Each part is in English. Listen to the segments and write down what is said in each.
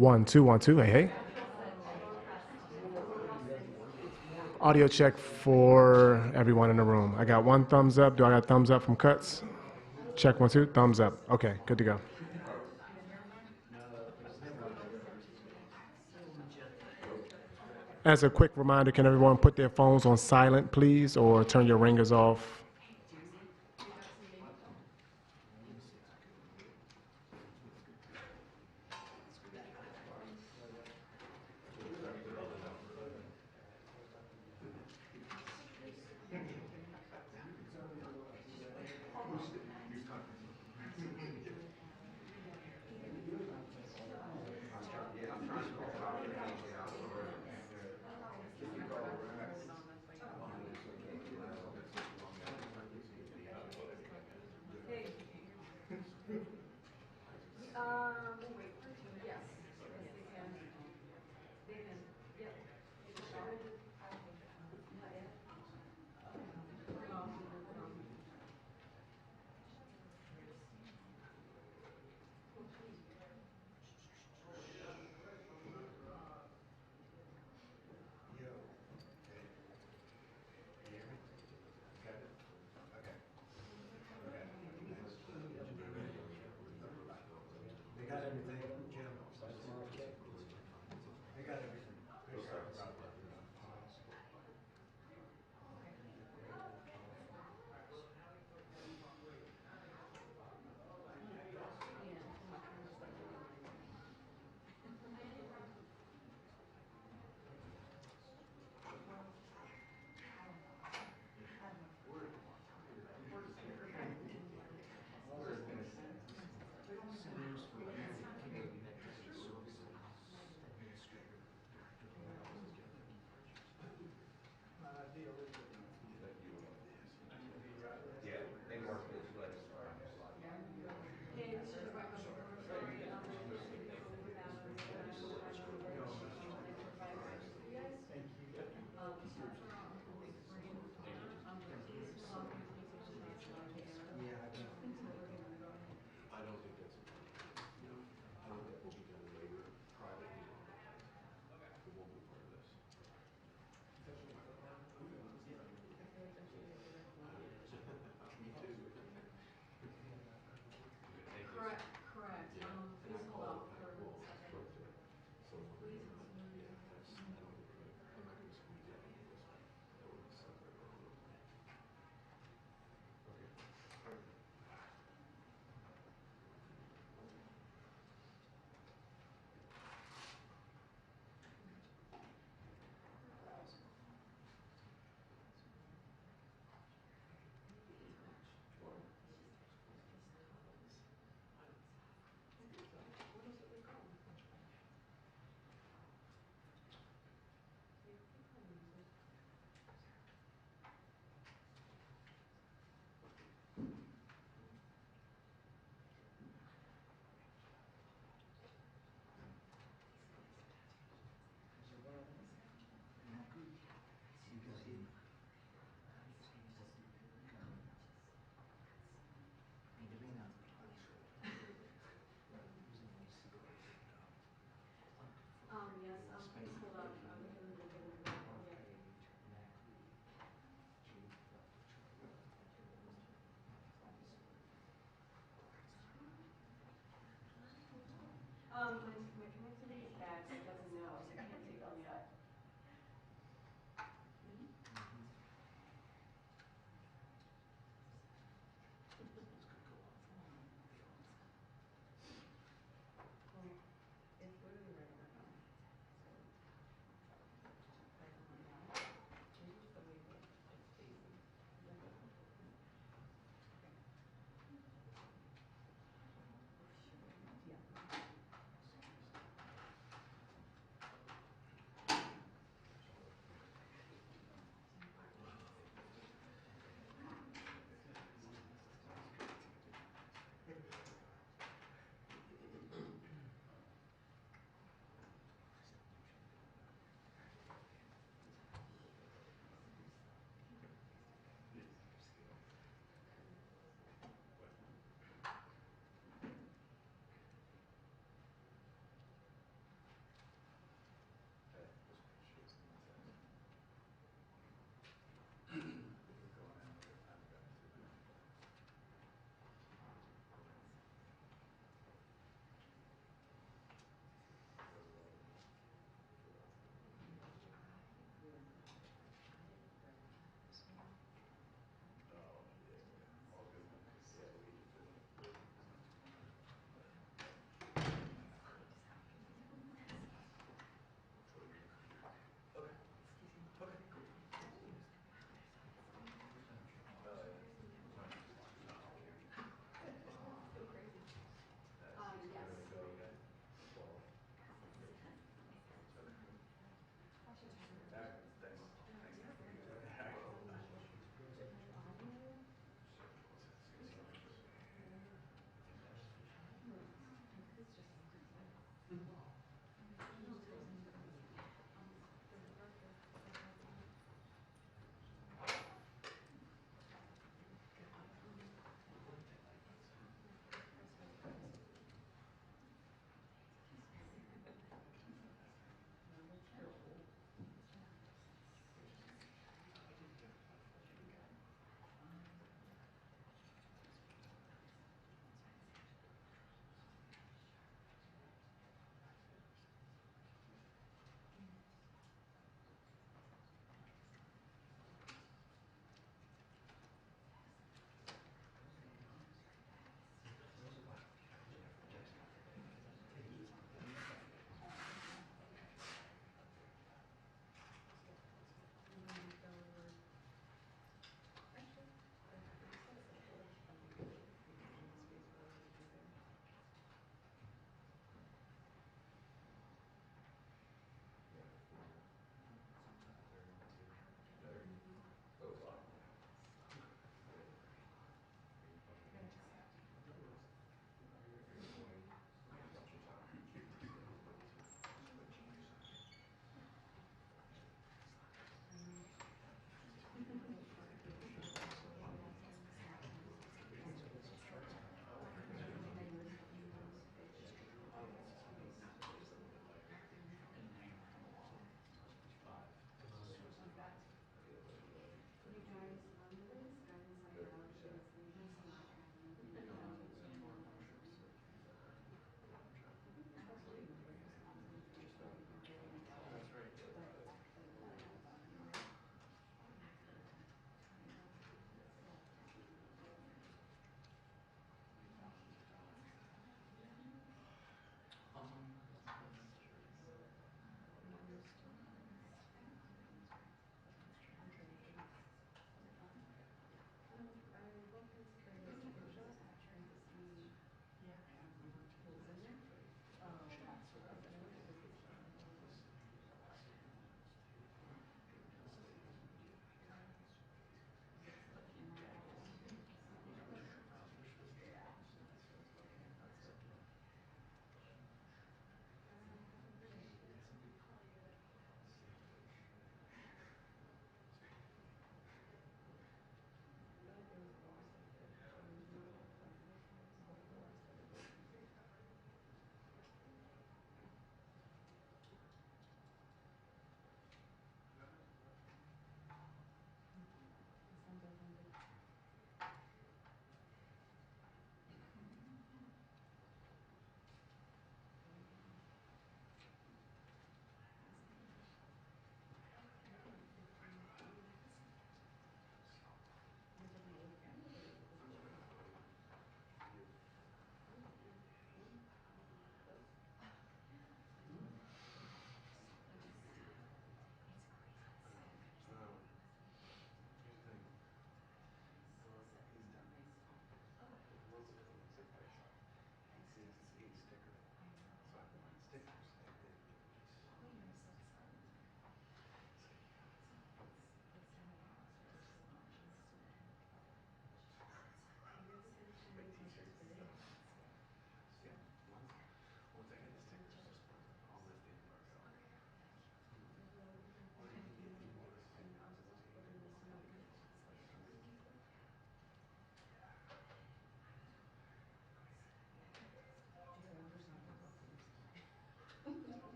One, two, 1, 2. Hey, hey. Audio check for everyone in the room. I got one thumbs up. Do I got thumbs up from Cuts? Check 1, 2. Thumbs up. Okay, good to go. As a quick reminder, can everyone put their phones on silent, please, or turn your ringers off?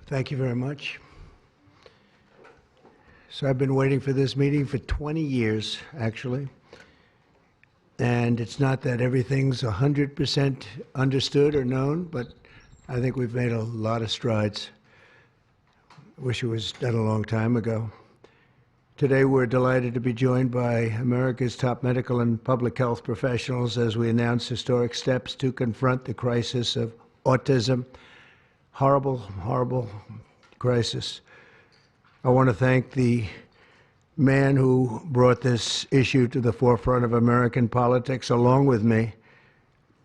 Thank you very much. So I've been waiting for this meeting for 20 years, actually. And it's not that everything's 100% understood or known, but I think we've made a lot of strides. I wish it was done a long time ago. Today, we're delighted to be joined by America's top medical and public health professionals as we announce historic steps to confront the crisis of autism. Horrible, horrible crisis. I want to thank the man who brought this issue to the forefront of American politics along with me.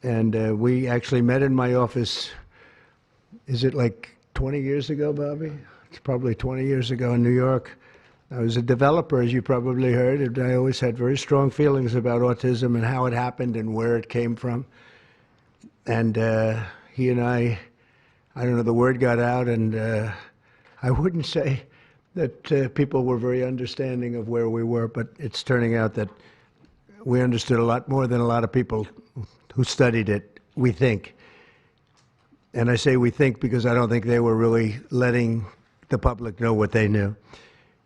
And we actually met in my office, is it like 20 years ago, Bobby? It's probably 20 years ago in New York. I was a developer, as you probably heard, and I always had very strong feelings about autism and how it happened and where it came from. And he and I don't know, the word got out, and I wouldn't say that people were very understanding of where we were, but it's turning out that we understood a lot more than a lot of people who studied it, we think. And I say we think because I don't think they were really letting the public know what they knew.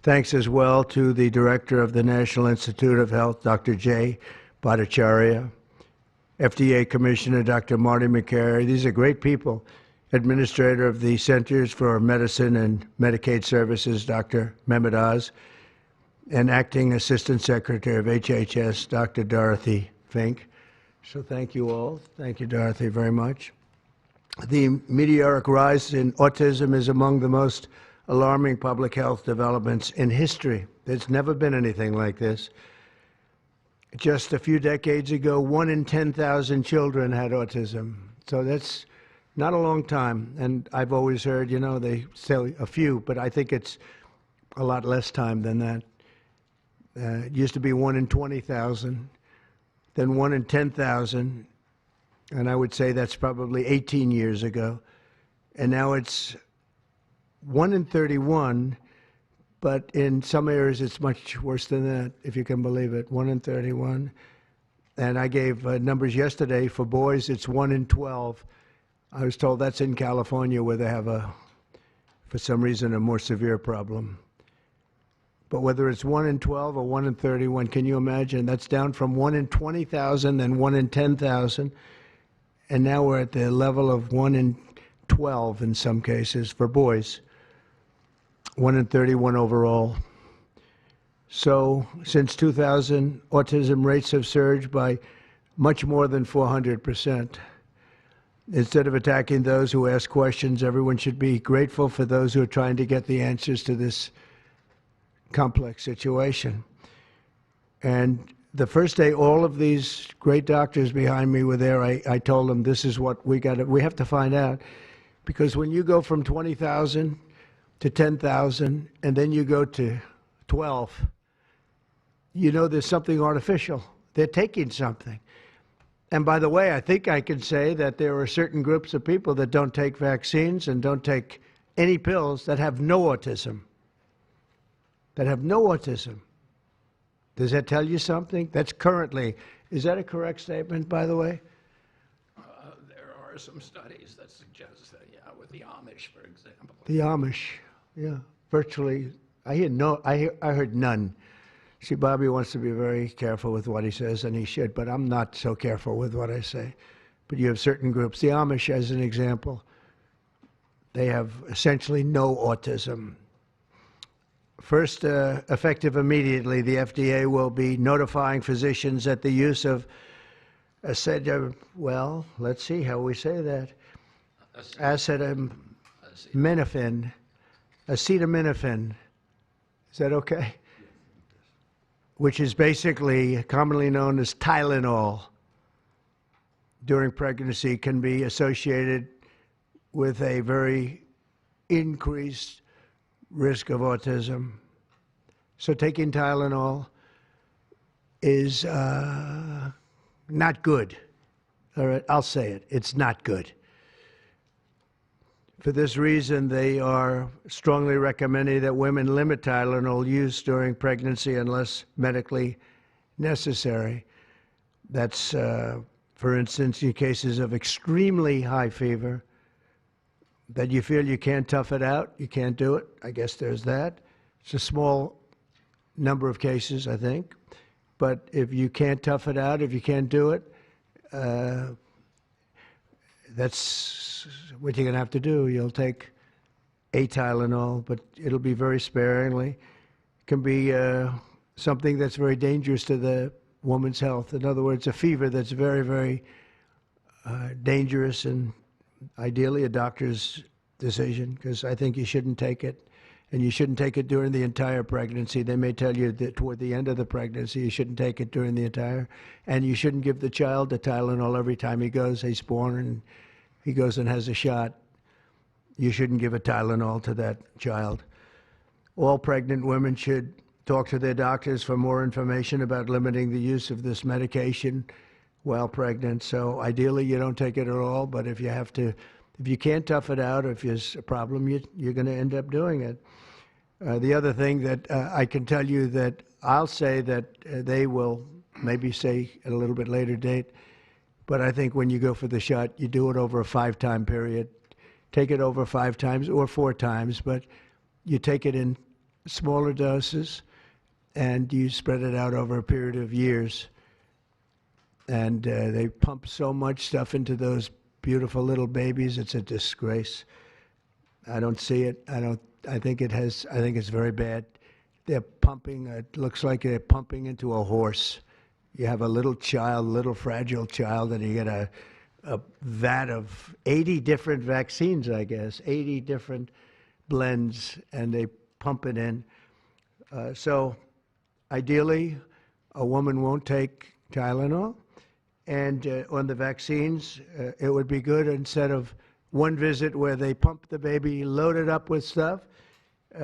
Thanks as well to the director of the National Institute of Health, Dr. Jay Bhattacharya, FDA Commissioner Dr. Marty McCary. These are great people. Administrator of the Centers for Medicine and Medicaid Services, Dr. Mehmet Oz, and Acting Assistant Secretary of HHS, Dr. Dorothy Fink. So thank you all. Thank you, Dorothy, very much. The meteoric rise in autism is among the most alarming public health developments in history. There's never been anything like this. Just a few decades ago, 1 in 10,000 children had autism. So that's not a long time. And I've always heard, you know, they say a few, but I think it's a lot less time than that. It used to be 1 in 20,000, then 1 in 10,000. And I would say that's probably 18 years ago. And now it's 1 in 31, but in some areas it's much worse than that, if you can believe it, 1 in 31. And I gave numbers yesterday. For boys, it's 1 in 12. I was told that's in California where they have for some reason, a more severe problem. But whether it's 1 in 12 or 1 in 31, can you imagine? That's down from 1 in 20,000 and 1 in 10,000. And now we're at the level of 1 in 12 in some cases for boys. 1 in 31 overall. So since 2000, autism rates have surged by much more than 400%. Instead of attacking those who ask questions, everyone should be grateful for those who are trying to get the answers to this complex situation. And the first day all of these great doctors behind me were there, I told them this is what we have to find out. Because when you go from 20,000 to 10,000, and then you go to 12, you know there's something artificial. They're taking something. And by the way, I think I can say that there are certain groups of people that don't take vaccines and don't take any pills that have no autism. That have no autism. Does that tell you something? That's currently, is that a correct statement, by the way? There are some studies that suggest that, yeah, with the Amish, for example. The Amish. Yeah, virtually. I heard none. See, Bobby wants to be very careful with what he says, and he should, but I'm not so careful with what I say. But you have certain groups. The Amish, as an example, they have essentially no autism. First, effective immediately, the FDA will be notifying physicians that the use of well, let's see how we say that. Acetaminophen. Acetaminophen. Is that okay? Which is basically commonly known as Tylenol, during pregnancy can be associated with a very increased risk of autism. So taking Tylenol is not good. All right, I'll say it. It's not good. For this reason, they are strongly recommending that women limit Tylenol use during pregnancy unless medically necessary. That's, for instance, in cases of extremely high fever, that you feel you can't tough it out, you can't do it. I guess there's that. It's a small number of cases, I think. But if you can't tough it out, if you can't do it, that's what you're going to have to do. You'll take a Tylenol, but it'll be very sparingly. It can be something that's very dangerous to the woman's health. In other words, a fever that's very, very dangerous, and ideally a doctor's decision, because I think you shouldn't take it. And you shouldn't take it during the entire pregnancy. They may tell you that toward the end of the pregnancy, you shouldn't take it during the entire. And you shouldn't give the child a Tylenol every time he's born and he goes and has a shot. You shouldn't give a Tylenol to that child. All pregnant women should talk to their doctors for more information about limiting the use of this medication while pregnant. So ideally, you don't take it at all, but if you have to, if you can't tough it out, if there's a problem, you're going to end up doing it. The other thing that I can tell you that I'll say that they will maybe say at a little bit later date, but I think when you go for the shot, you do it over a 5-time period. Take it over 5 times or 4 times, but you take it in smaller doses and you spread it out over a period of years. And they pump so much stuff into those beautiful little babies, it's a disgrace. I don't see it. I think it's very bad. They're pumping, it looks like they're pumping into a horse. You have a little child, little fragile child, and you get a vat of 80 different vaccines, I guess, 80 different blends, and they pump it in. So ideally, a woman won't take Tylenol. And on the vaccines, it would be good instead of one visit where they pump the baby, load it up with stuff,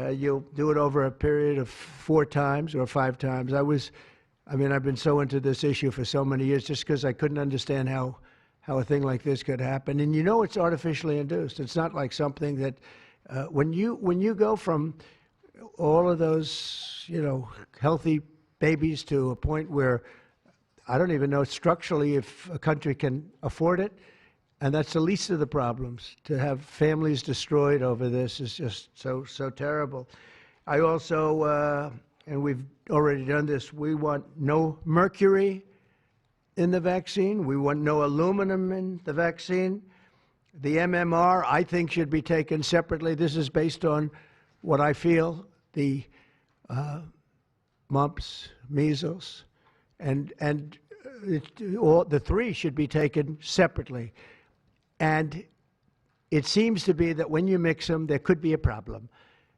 you'll do it over a period of 4 times or 5 times. I've been so into this issue for so many years just because I couldn't understand how a thing like this could happen. And you know it's artificially induced. It's not like something that, when you go from all of those, healthy babies to a point where I don't even know structurally if a country can afford it, and that's the least of the problems. To have families destroyed over this is just so terrible. I also, and we've already done this, we want no mercury in the vaccine. We want no aluminum in the vaccine. The MMR, I think, should be taken separately. This is based on what I feel, the mumps, measles, and all the 3 should be taken separately. And it seems to be that when you mix them, there could be a problem.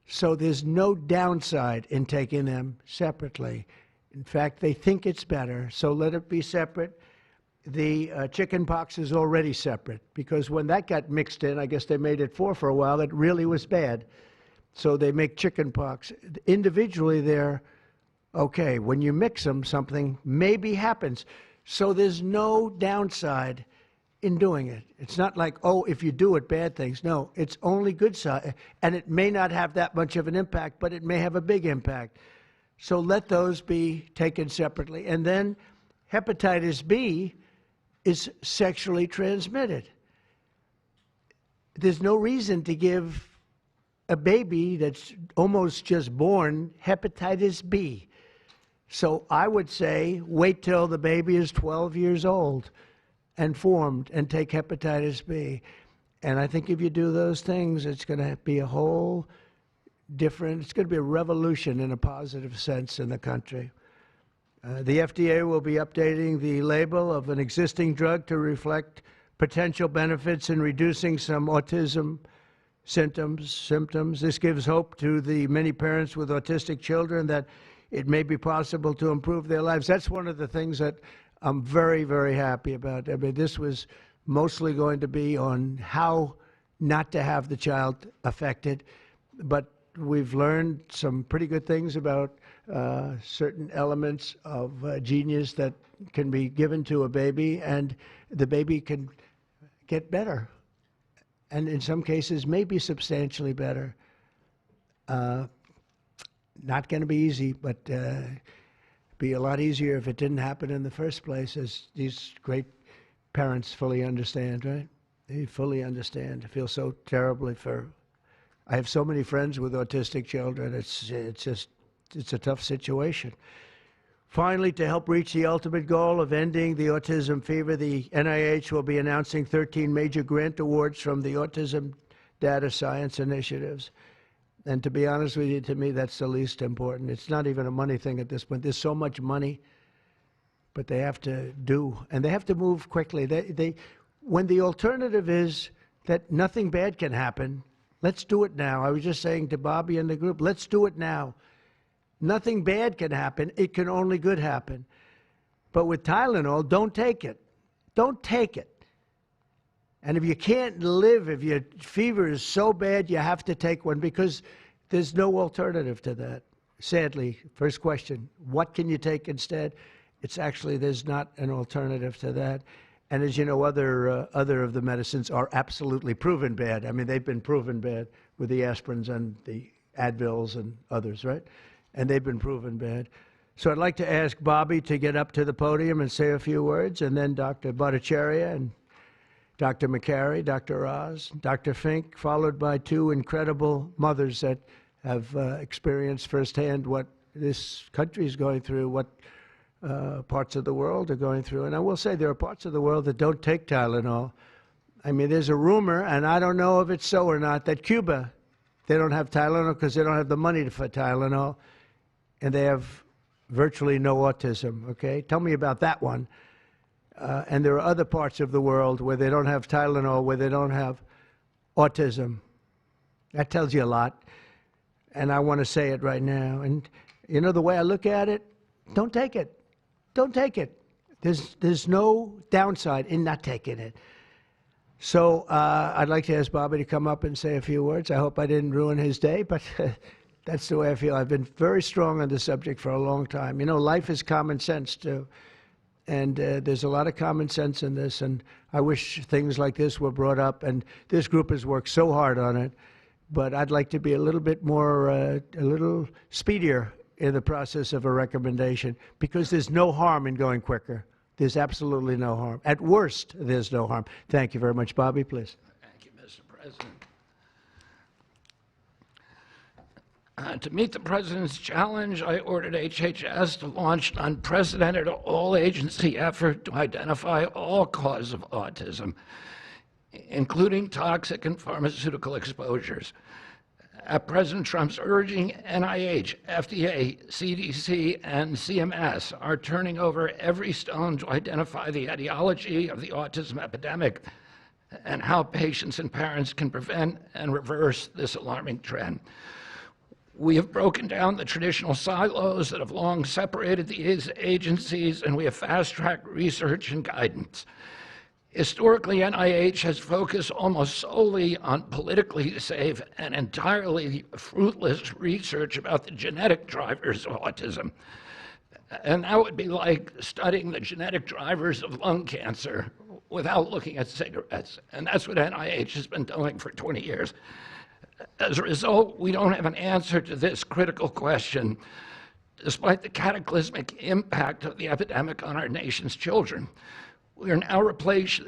So there's no downside in taking them separately. In fact, they think it's better, so let it be separate. The chicken pox is already separate, because when that got mixed in, I guess they made it 4 for a while, it really was bad. So they make chicken pox. Individually, they're okay. When you mix them, something maybe happens. So there's no downside in doing it. It's not like, oh, if you do it, bad things. No, it's only good side. And it may not have that much of an impact, but it may have a big impact. So let those be taken separately. And then hepatitis B is sexually transmitted. There's no reason to give a baby that's almost just born hepatitis B. So I would say wait till the baby is 12 years old and formed and take hepatitis B. And I think if you do those things, it's going to be a whole different, it's going to be a revolution in a positive sense in the country. The FDA will be updating the label of an existing drug to reflect potential benefits in reducing some autism symptoms. This gives hope to the many parents with autistic children that it may be possible to improve their lives. That's one of the things that I'm very, very happy about. I mean, this was mostly going to be on how not to have the child affected, but we've learned some pretty good things about certain elements of genius that can be given to a baby, and the baby can get better, and in some cases maybe substantially better. Not going to be easy, but be a lot easier if it didn't happen in the first place, as these great parents fully understand, right? They fully understand. I feel so terribly for. I have so many friends with autistic children. It's a tough situation. Finally, to help reach the ultimate goal of ending the autism fever, the NIH will be announcing 13 major grant awards from the Autism Data Science Initiatives. And to be honest with you, to me, that's the least important. It's not even a money thing at this point. There's so much money, but they have to do, and they have to move quickly. When the alternative is that nothing bad can happen, let's do it now. I was just saying to Bobby and the group, let's do it now. Nothing bad can happen. It can only good happen. But with Tylenol, don't take it. Don't take it. And if you can't live, if your fever is so bad, you have to take one because there's no alternative to that. Sadly, first question, what can you take instead? It's actually, there's not an alternative to that. And as you know, other of the medicines are absolutely proven bad. I mean, they've been proven bad with the aspirins and the Advils and others, right? And they've been proven bad. So I'd like to ask Bobby to get up to the podium and say a few words, and then Dr. Bhattacharya and Dr. McCary, Dr. Oz, Dr. Fink, followed by two incredible mothers that have experienced firsthand what this country is going through, what parts of the world are going through. And I will say there are parts of the world that don't take Tylenol. I mean, there's a rumor, and I don't know if it's so or not, that Cuba, they don't have Tylenol because they don't have the money for Tylenol, and they have virtually no autism, okay? Tell me about that one. And there are other parts of the world where they don't have Tylenol, where they don't have autism. That tells you a lot, and I want to say it right now. And, you know, the way I look at it, don't take it. Don't take it. There's no downside in not taking it. So I'd like to ask Bobby to come up and say a few words. I hope I didn't ruin his day, but that's the way I feel. I've been very strong on the subject for a long time. You know, life is common sense, too. And there's a lot of common sense in this, and I wish things like this were brought up, and this group has worked so hard on it, but I'd like to be a little bit more, a little speedier in the process of a recommendation, because there's no harm in going quicker. There's absolutely no harm. At worst, there's no harm. Thank you very much. Bobby, please. Thank you, Mr. President. To meet the President's challenge, I ordered HHS to launch an unprecedented all-agency effort to identify all causes of autism, including toxic and pharmaceutical exposures. At President Trump's urging, NIH, FDA, CDC, and CMS are turning over every stone to identify the etiology of the autism epidemic and how patients and parents can prevent and reverse this alarming trend. We have broken down the traditional silos that have long separated these agencies, and we have fast-tracked research and guidance. Historically, NIH has focused almost solely on politically safe and entirely fruitless research about the genetic drivers of autism. And that would be like studying the genetic drivers of lung cancer without looking at cigarettes. And that's what NIH has been doing for 20 years. As a result, we don't have an answer to this critical question, despite the cataclysmic impact of the epidemic on our nation's children. We are now replacing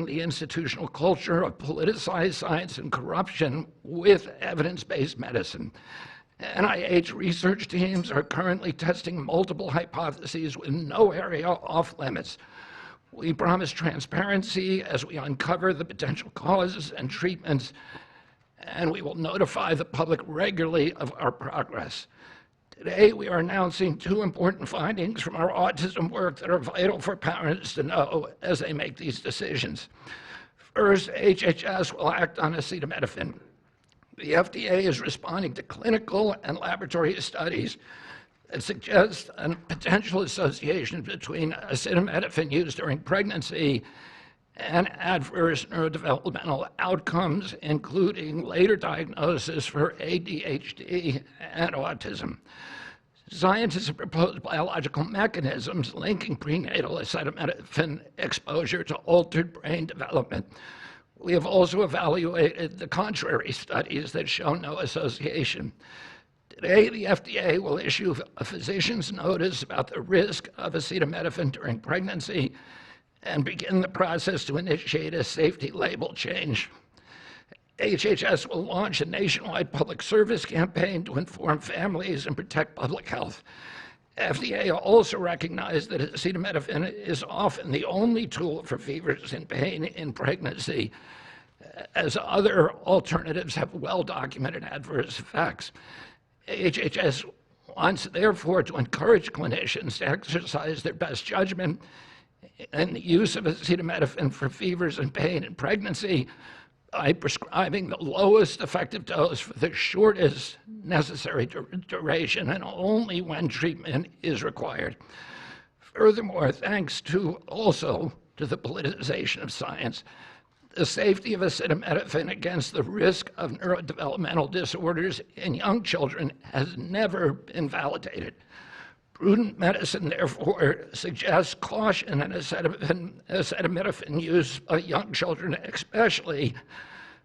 the institutional culture of politicized science and corruption with evidence-based medicine. NIH research teams are currently testing multiple hypotheses with no area off limits. We promise transparency as we uncover the potential causes and treatments, and we will notify the public regularly of our progress. Today, we are announcing two important findings from our autism work that are vital for parents to know as they make these decisions. First, HHS will act on acetaminophen. The FDA is responding to clinical and laboratory studies that suggest a potential association between acetaminophen use during pregnancy and adverse neurodevelopmental outcomes, including later diagnosis for ADHD and autism. Scientists have proposed biological mechanisms linking prenatal acetaminophen exposure to altered brain development. We have also evaluated the contrary studies that show no association. Today, the FDA will issue a physician's notice about the risk of acetaminophen during pregnancy and begin the process to initiate a safety label change. HHS will launch a nationwide public service campaign to inform families and protect public health. FDA also recognized that acetaminophen is often the only tool for fevers and pain in pregnancy, as other alternatives have well-documented adverse effects. HHS wants, therefore, to encourage clinicians to exercise their best judgment in the use of acetaminophen for fevers and pain in pregnancy by prescribing the lowest effective dose for the shortest necessary duration and only when treatment is required. Furthermore, thanks to the politicization of science, the safety of acetaminophen against the risk of neurodevelopmental disorders in young children has never been validated. Prudent medicine, therefore, suggests caution in acetaminophen use by young children, especially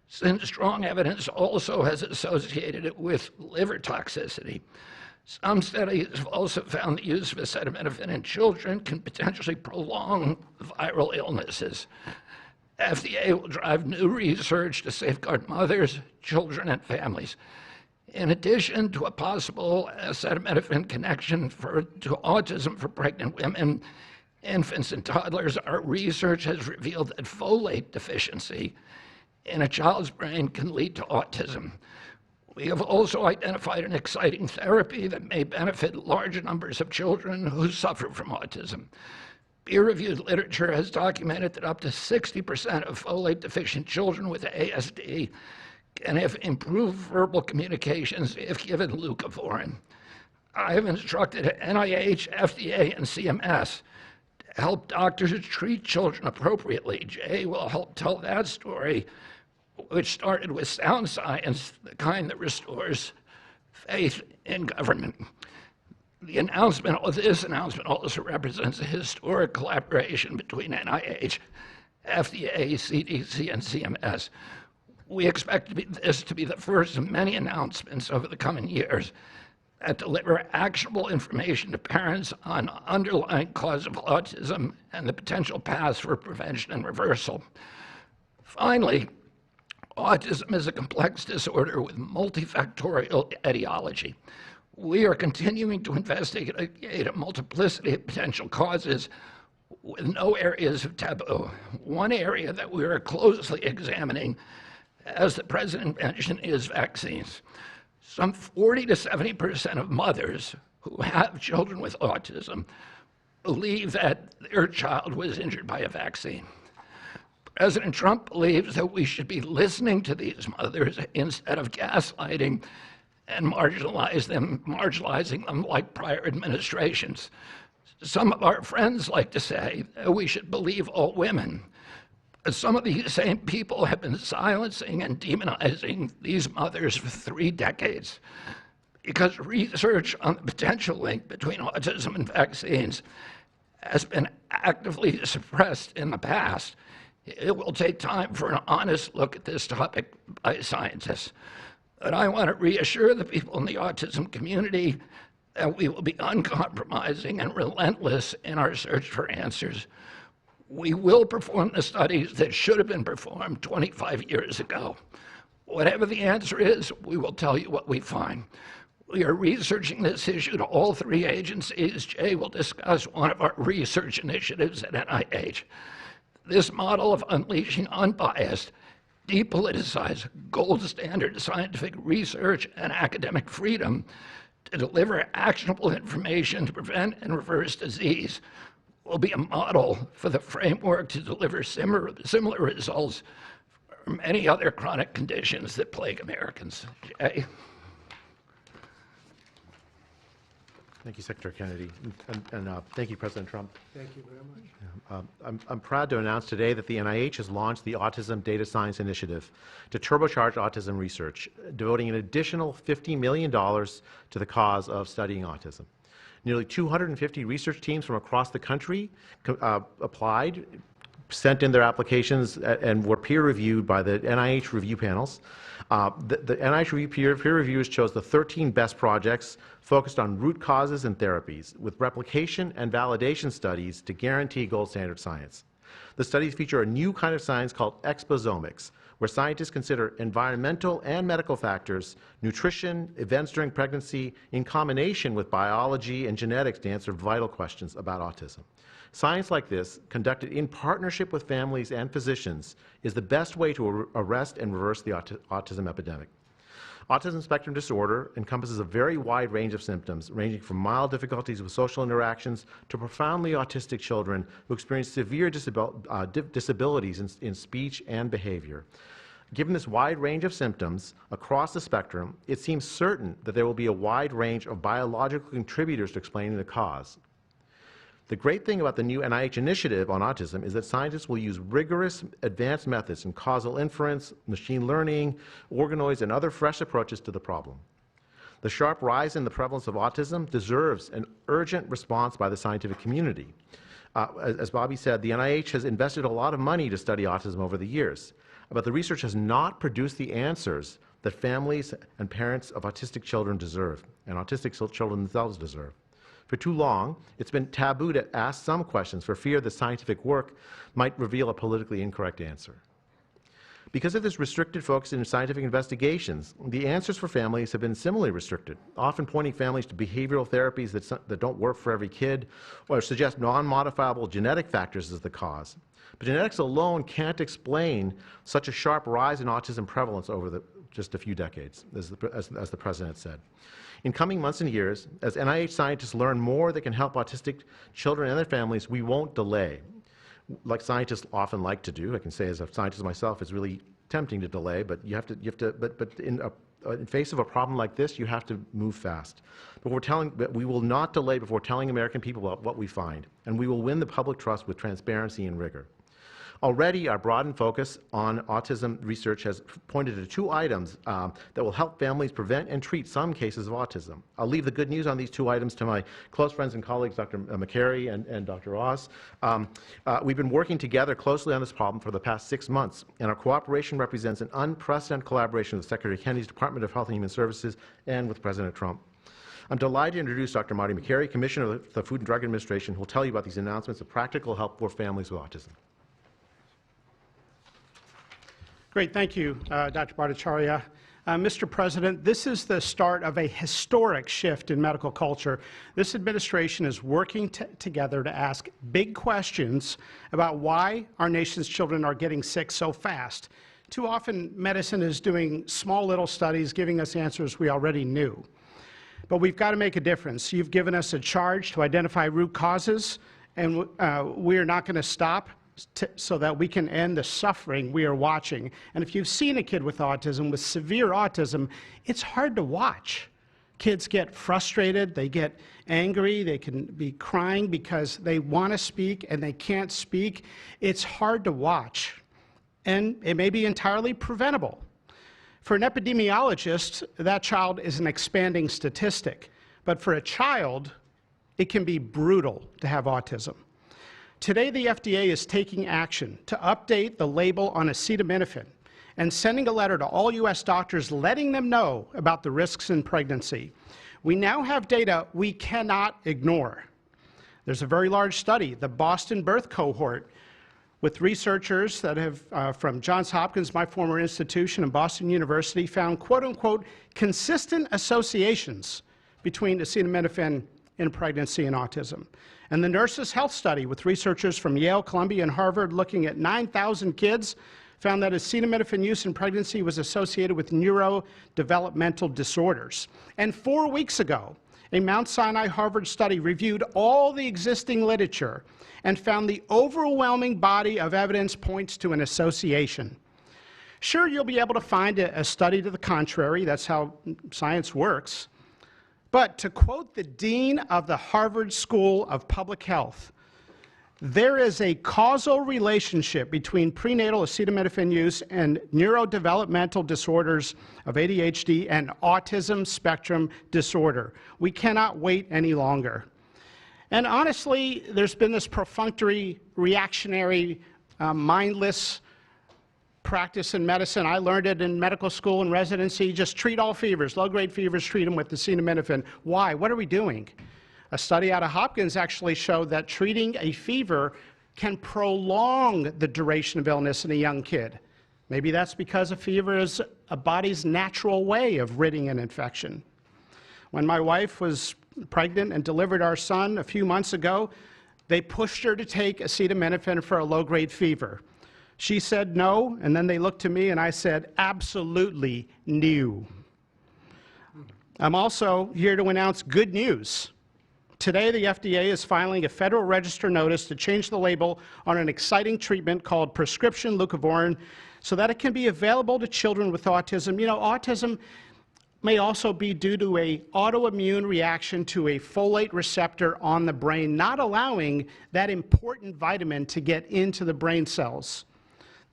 since strong evidence also has associated it with liver toxicity. Some studies have also found the use of acetaminophen in children can potentially prolong viral illnesses. FDA will drive new research to safeguard mothers, children, and families. In addition to a possible acetaminophen connection to autism for pregnant women, infants, and toddlers, our research has revealed that folate deficiency in a child's brain can lead to autism. We have also identified an exciting therapy that may benefit large numbers of children who suffer from autism. Peer-reviewed literature has documented that up to 60% of folate-deficient children with ASD can have improved verbal communications if given leucovorin. I have instructed NIH, FDA, and CMS to help doctors treat children appropriately. Jay will help tell that story, which started with sound science, the kind that restores faith in government. This announcement also represents a historic collaboration between NIH, FDA, CDC, and CMS. We expect this to be the first of many announcements over the coming years that deliver actionable information to parents on underlying cause of autism and the potential paths for prevention and reversal. Finally, autism is a complex disorder with multifactorial etiology. We are continuing to investigate a multiplicity of potential causes with no areas of taboo. One area that we are closely examining, as the President mentioned, is vaccines. Some 40 to 70% of mothers who have children with autism believe that their child was injured by a vaccine. President Trump believes that we should be listening to these mothers instead of gaslighting and marginalizing them like prior administrations. Some of our friends like to say that we should believe all women. Some of these same people have been silencing and demonizing these mothers for 3 decades because research on the potential link between autism and vaccines has been actively suppressed in the past. It will take time for an honest look at this topic by scientists. But I want to reassure the people in the autism community that we will be uncompromising and relentless in our search for answers. We will perform the studies that should have been performed 25 years ago. Whatever the answer is, we will tell you what we find. We are researching this issue to all 3 agencies. Jay will discuss one of our research initiatives at NIH. This model of unleashing unbiased, depoliticized, gold standard scientific research and academic freedom to deliver actionable information to prevent and reverse disease will be a model for the framework to deliver similar results for many other chronic conditions that plague Americans. Jay? Thank you, Secretary Kennedy, and thank you, President Trump. Thank you very much. I'm proud to announce today that the NIH has launched the Autism Data Science Initiative to turbocharge autism research, devoting an additional $50 million to the cause of studying autism. Nearly 250 research teams from across the country applied, sent in their applications, and were peer-reviewed by the NIH review panels. The NIH peer reviewers chose the 13 best projects focused on root causes and therapies, with replication and validation studies to guarantee gold standard science. The studies feature a new kind of science called exposomics, where scientists consider environmental and medical factors, nutrition, events during pregnancy, in combination with biology and genetics to answer vital questions about autism. Science like this, conducted in partnership with families and physicians, is the best way to arrest and reverse the autism epidemic. Autism spectrum disorder encompasses a very wide range of symptoms, ranging from mild difficulties with social interactions to profoundly autistic children who experience severe disabilities in speech and behavior. Given this wide range of symptoms across the spectrum, it seems certain that there will be a wide range of biological contributors to explaining the cause. The great thing about the new NIH initiative on autism is that scientists will use rigorous advanced methods in causal inference, machine learning, organoids, and other fresh approaches to the problem. The sharp rise in the prevalence of autism deserves an urgent response by the scientific community. As Bobby said, the NIH has invested a lot of money to study autism over the years, but the research has not produced the answers that families and parents of autistic children deserve, and autistic children themselves deserve. For too long, it's been taboo to ask some questions for fear the scientific work might reveal a politically incorrect answer. Because of this restricted focus in scientific investigations, the answers for families have been similarly restricted, often pointing families to behavioral therapies that don't work for every kid, or suggest non-modifiable genetic factors as the cause. But genetics alone can't explain such a sharp rise in autism prevalence over just a few decades, as the President said. In coming months and years, as NIH scientists learn more that can help autistic children and their families, we won't delay. Like scientists often like to do, I can say as a scientist myself, it's really tempting to delay, but but in face of a problem like this, you have to move fast. But we will not delay before telling American people about what we find, and we will win the public trust with transparency and rigor. Already, our broadened focus on autism research has pointed to 2 items that will help families prevent and treat some cases of autism. I'll leave the good news on these 2 items to my close friends and colleagues, Dr. McCary and Dr. Oz. We've been working together closely on this problem for the past 6 months, and our cooperation represents an unprecedented collaboration with Secretary Kennedy's Department of Health and Human Services and with President Trump. I'm delighted to introduce Dr. Marty McCary, Commissioner of the Food and Drug Administration, who will tell you about these announcements of practical help for families with autism. Great, thank you, Dr. Bhattacharya. Mr. President, this is the start of a historic shift in medical culture. This administration is working together to ask big questions about why our nation's children are getting sick so fast. Too often, medicine is doing small little studies, giving us answers we already knew. But we've got to make a difference. You've given us a charge to identify root causes, and we're not going to stop so that we can end the suffering we are watching. And if you've seen a kid with autism, with severe autism, it's hard to watch. Kids get frustrated, they get angry, they can be crying because they want to speak and they can't speak. It's hard to watch, and it may be entirely preventable. For an epidemiologist, that child is an expanding statistic, but for a child, it can be brutal to have autism. Today, the FDA is taking action to update the label on acetaminophen and sending a letter to all U.S. doctors letting them know about the risks in pregnancy. We now have data we cannot ignore. There's a very large study, the Boston Birth Cohort, with researchers that have, from Johns Hopkins, my former institution, and Boston University, found quote-unquote consistent associations between acetaminophen in pregnancy and autism. And the Nurses' Health Study, with researchers from Yale, Columbia, and Harvard looking at 9,000 kids, found that acetaminophen use in pregnancy was associated with neurodevelopmental disorders. And 4 weeks ago, a Mount Sinai Harvard study reviewed all the existing literature and found the overwhelming body of evidence points to an association. Sure, you'll be able to find a study to the contrary. That's how science works. But to quote the dean of the Harvard School of Public Health, there is a causal relationship between prenatal acetaminophen use and neurodevelopmental disorders of ADHD and autism spectrum disorder. We cannot wait any longer. And honestly, there's been this perfunctory, reactionary, mindless practice in medicine. I learned it in medical school and residency. Just treat all fevers, low-grade fevers, treat them with acetaminophen. Why? What are we doing? A study out of Hopkins actually showed that treating a fever can prolong the duration of illness in a young kid. Maybe that's because a fever is a body's natural way of ridding an infection. When my wife was pregnant and delivered our son a few months ago, they pushed her to take acetaminophen for a low-grade fever. She said no, and then they looked to me and I said, absolutely no. I'm also here to announce good news. Today, the FDA is filing a Federal Register notice to change the label on an exciting treatment called prescription leucovorin so that it can be available to children with autism. You know, autism may also be due to an autoimmune reaction to a folate receptor on the brain, not allowing that important vitamin to get into the brain cells.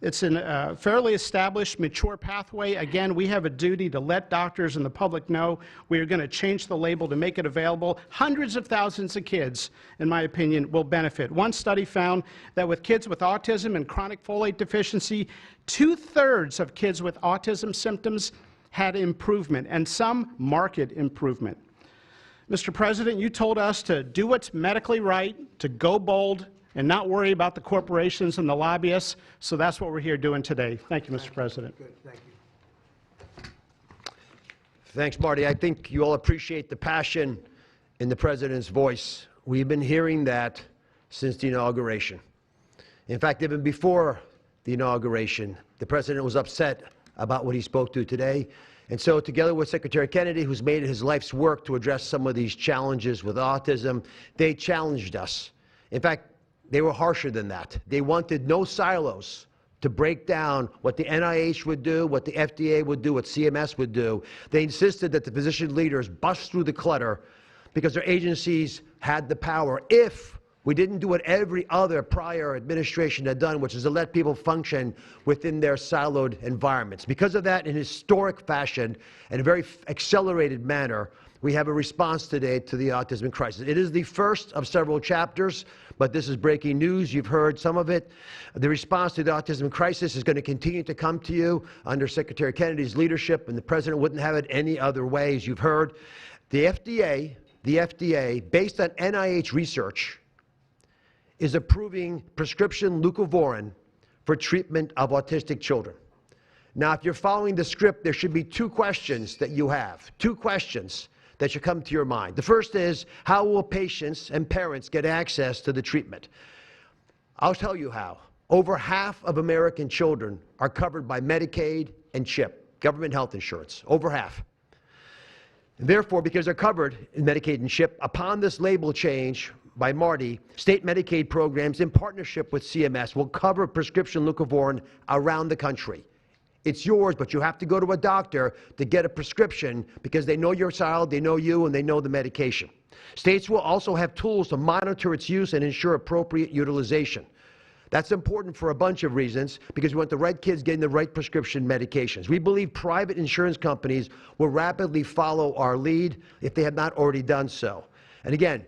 It's a fairly established, mature pathway. Again, we have a duty to let doctors and the public know. We are going to change the label to make it available. Hundreds of thousands of kids, in my opinion, will benefit. One study found that with kids with autism and chronic folate deficiency, 2/3 of kids with autism symptoms had improvement, and some marked improvement. Mr. President, you told us to do what's medically right, to go bold, and not worry about the corporations and the lobbyists, so that's what we're here doing today. Thank you, Mr. President. Good, thank you. Thanks, Marty. I think you all appreciate the passion in the President's voice. We've been hearing that since the inauguration. In fact, even before the inauguration, the President was upset about what he spoke to today. And so together with Secretary Kennedy, who's made it his life's work to address some of these challenges with autism, they challenged us. In fact, they were harsher than that. They wanted no silos to break down what the NIH would do, what the FDA would do, what CMS would do. They insisted that the physician leaders bust through the clutter because their agencies had the power if we didn't do what every other prior administration had done, which is to let people function within their siloed environments. Because of that, in historic fashion and a very accelerated manner, we have a response today to the autism crisis. It is the first of several chapters, but this is breaking news. You've heard some of it. The response to the autism crisis is going to continue to come to you under Secretary Kennedy's leadership, and the President wouldn't have it any other way, as you've heard. The FDA, based on NIH research, is approving prescription leucovorin for treatment of autistic children. Now, if you're following the script, there should be two questions that you have, two questions that should come to your mind. The first is, how will patients and parents get access to the treatment? I'll tell you how. Over half of American children are covered by Medicaid and CHIP, government health insurance, over half. And therefore, because they're covered in Medicaid and CHIP, upon this label change by Marty, state Medicaid programs in partnership with CMS will cover prescription leucovorin around the country. It's yours, but you have to go to a doctor to get a prescription because they know your child, they know you, and they know the medication. States will also have tools to monitor its use and ensure appropriate utilization. That's important for a bunch of reasons, because we want the right kids getting the right prescription medications. We believe private insurance companies will rapidly follow our lead if they have not already done so. And again,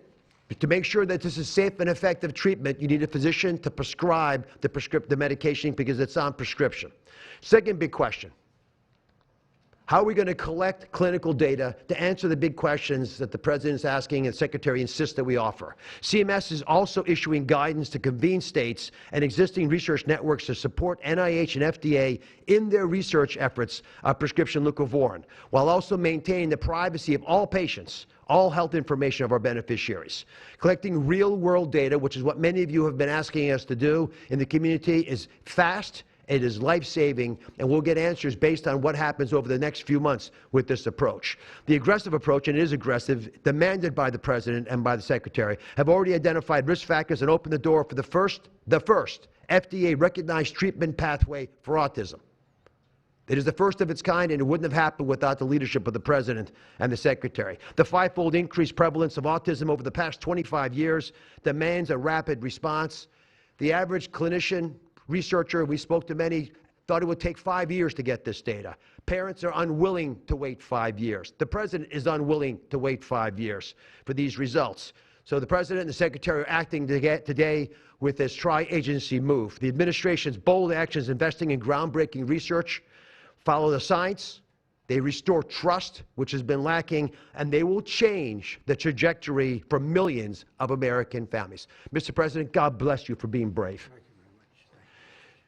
to make sure that this is safe and effective treatment, you need a physician to prescribe the medication because it's on prescription. Second big question, how are we going to collect clinical data to answer the big questions that the President's asking and the Secretary insists that we offer? CMS is also issuing guidance to convene states and existing research networks to support NIH and FDA in their research efforts of prescription leucovorin, while also maintaining the privacy of all patients, all health information of our beneficiaries. Collecting real-world data, which is what many of you have been asking us to do in the community, is fast, it is life-saving, and we'll get answers based on what happens over the next few months with this approach. The aggressive approach, and it is aggressive, demanded by the President and by the Secretary, have already identified risk factors and opened the door for the first FDA-recognized treatment pathway for autism. It is the first of its kind, and it wouldn't have happened without the leadership of the President and the Secretary. The five-fold increased prevalence of autism over the past 25 years demands a rapid response. The average clinician, researcher, we spoke to many, thought it would take 5 years to get this data. Parents are unwilling to wait 5 years. The President is unwilling to wait 5 years for these results. So the President and the Secretary are acting today with this tri-agency move. The administration's bold actions investing in groundbreaking research follow the science, They restore trust, which has been lacking, and they will change the trajectory for millions of American families. Mr. President, God bless you for being brave.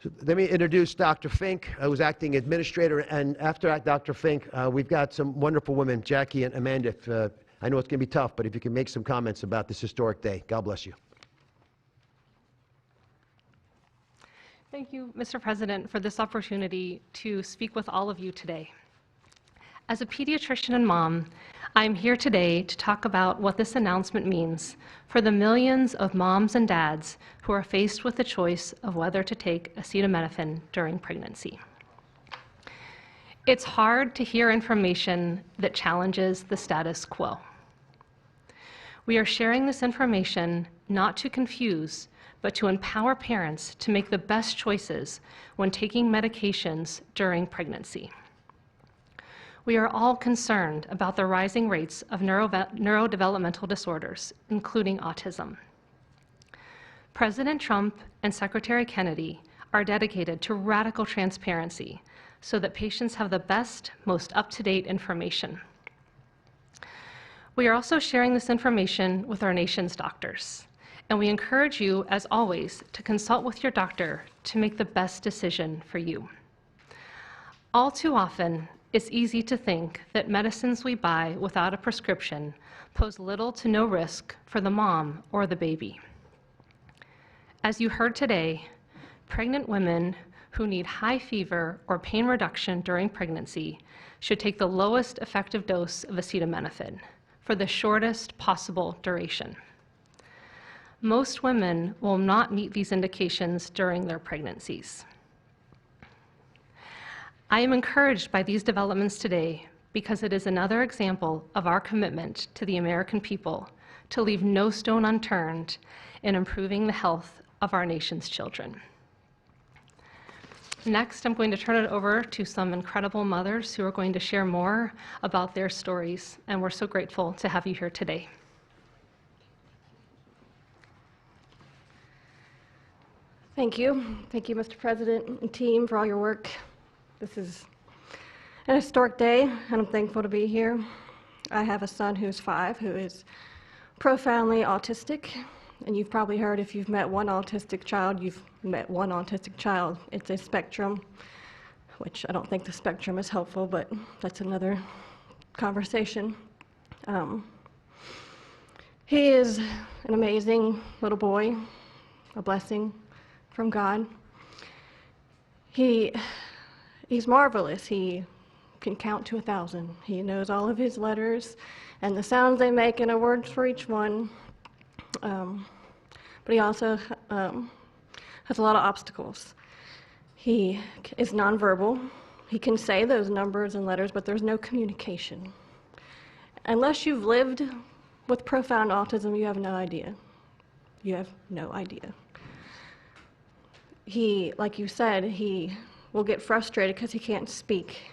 So let me introduce Dr. Fink, who's acting administrator, and after Dr. Fink, we've got some wonderful women, Jackie and Amanda. I know it's going to be tough, but if you can make some comments about this historic day, God bless you. Thank you, Mr. President, for this opportunity to speak with all of you today. As a pediatrician and mom, I'm here today to talk about what this announcement means for the millions of moms and dads who are faced with the choice of whether to take acetaminophen during pregnancy. It's hard to hear information that challenges the status quo. We are sharing this information not to confuse, but to empower parents to make the best choices when taking medications during pregnancy. We are all concerned about the rising rates of neurodevelopmental disorders, including autism. President Trump and Secretary Kennedy are dedicated to radical transparency so that patients have the best, most up-to-date information. We are also sharing this information with our nation's doctors, and we encourage you, as always, to consult with your doctor to make the best decision for you. All too often, it's easy to think that medicines we buy without a prescription pose little to no risk for the mom or the baby. As you heard today, pregnant women who need high fever or pain reduction during pregnancy should take the lowest effective dose of acetaminophen for the shortest possible duration. Most women will not meet these indications during their pregnancies. I am encouraged by these developments today because it is another example of our commitment to the American people to leave no stone unturned in improving the health of our nation's children. Next, I'm going to turn it over to some incredible mothers who are going to share more about their stories, and we're so grateful to have you here today. Thank you. Thank you, Mr. President and team, for all your work. This is an historic day, and I'm thankful to be here. I have a son who's 5 who is profoundly autistic, and you've probably heard if you've met one autistic child, you've met one autistic child. It's a spectrum, which I don't think the spectrum is helpful, but that's another conversation. He is an amazing little boy, a blessing from God. He's marvelous. He can count to 1,000. He knows all of his letters and the sounds they make and a word for each one. But he also has a lot of obstacles. He is nonverbal. He can say those numbers and letters, but there's no communication. Unless you've lived with profound autism, you have no idea. You have no idea. He, like you said, he will get frustrated because he can't speak.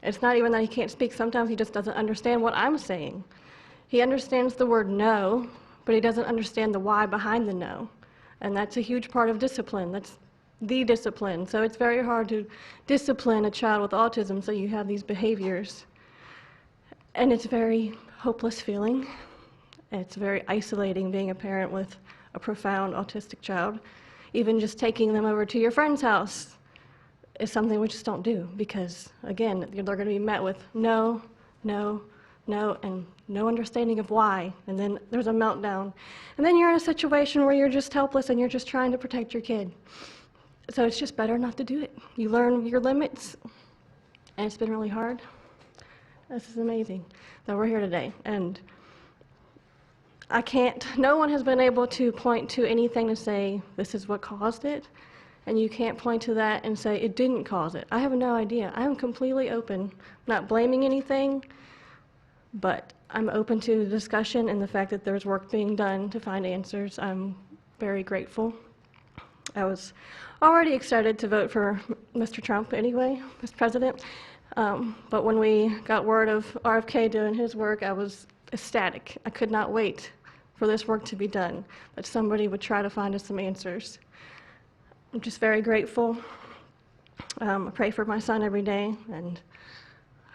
It's not even that he can't speak. Sometimes he just doesn't understand what I'm saying. He understands the word no, but he doesn't understand the why behind the no. And that's a huge part of discipline. That's the discipline. So it's very hard to discipline a child with autism, so you have these behaviors. And it's a very hopeless feeling. It's very isolating being a parent with a profound autistic child. Even just taking them over to your friend's house is something we just don't do because, again, they're going to be met with no, no, no, and no understanding of why. And then there's a meltdown. And then you're in a situation where you're just helpless and you're just trying to protect your kid. So it's just better not to do it. You learn your limits, and it's been really hard. This is amazing that we're here today. And no one has been able to point to anything to say this is what caused it, and you can't point to that and say it didn't cause it. I have no idea. I'm completely open, not blaming anything, but I'm open to the discussion and the fact that there's work being done to find answers. I'm very grateful. I was already excited to vote for Mr. Trump anyway, Mr. President, but when we got word of RFK doing his work, I was ecstatic. I could not wait for this work to be done, that somebody would try to find us some answers. I'm just very grateful. I pray for my son every day and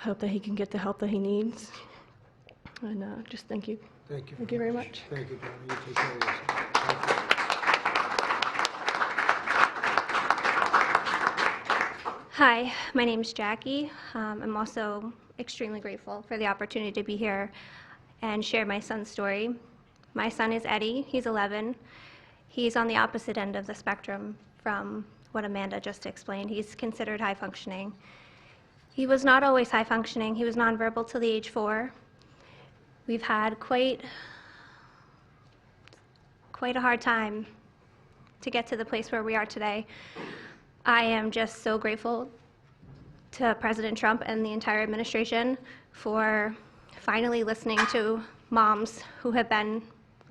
hope that he can get the help that he needs. And just thank you. Thank you. Thank you very much. Thank you, Johnny. You take care of yourself. Hi, my name's Jackie. I'm also extremely grateful for the opportunity to be here and share my son's story. My son is Eddie. He's 11. He's on the opposite end of the spectrum from what Amanda just explained. He's considered high functioning. He was not always high functioning. He was nonverbal till the age 4. We've had quite a hard time to get to the place where we are today. I am just so grateful to President Trump and the entire administration for finally listening to moms who have been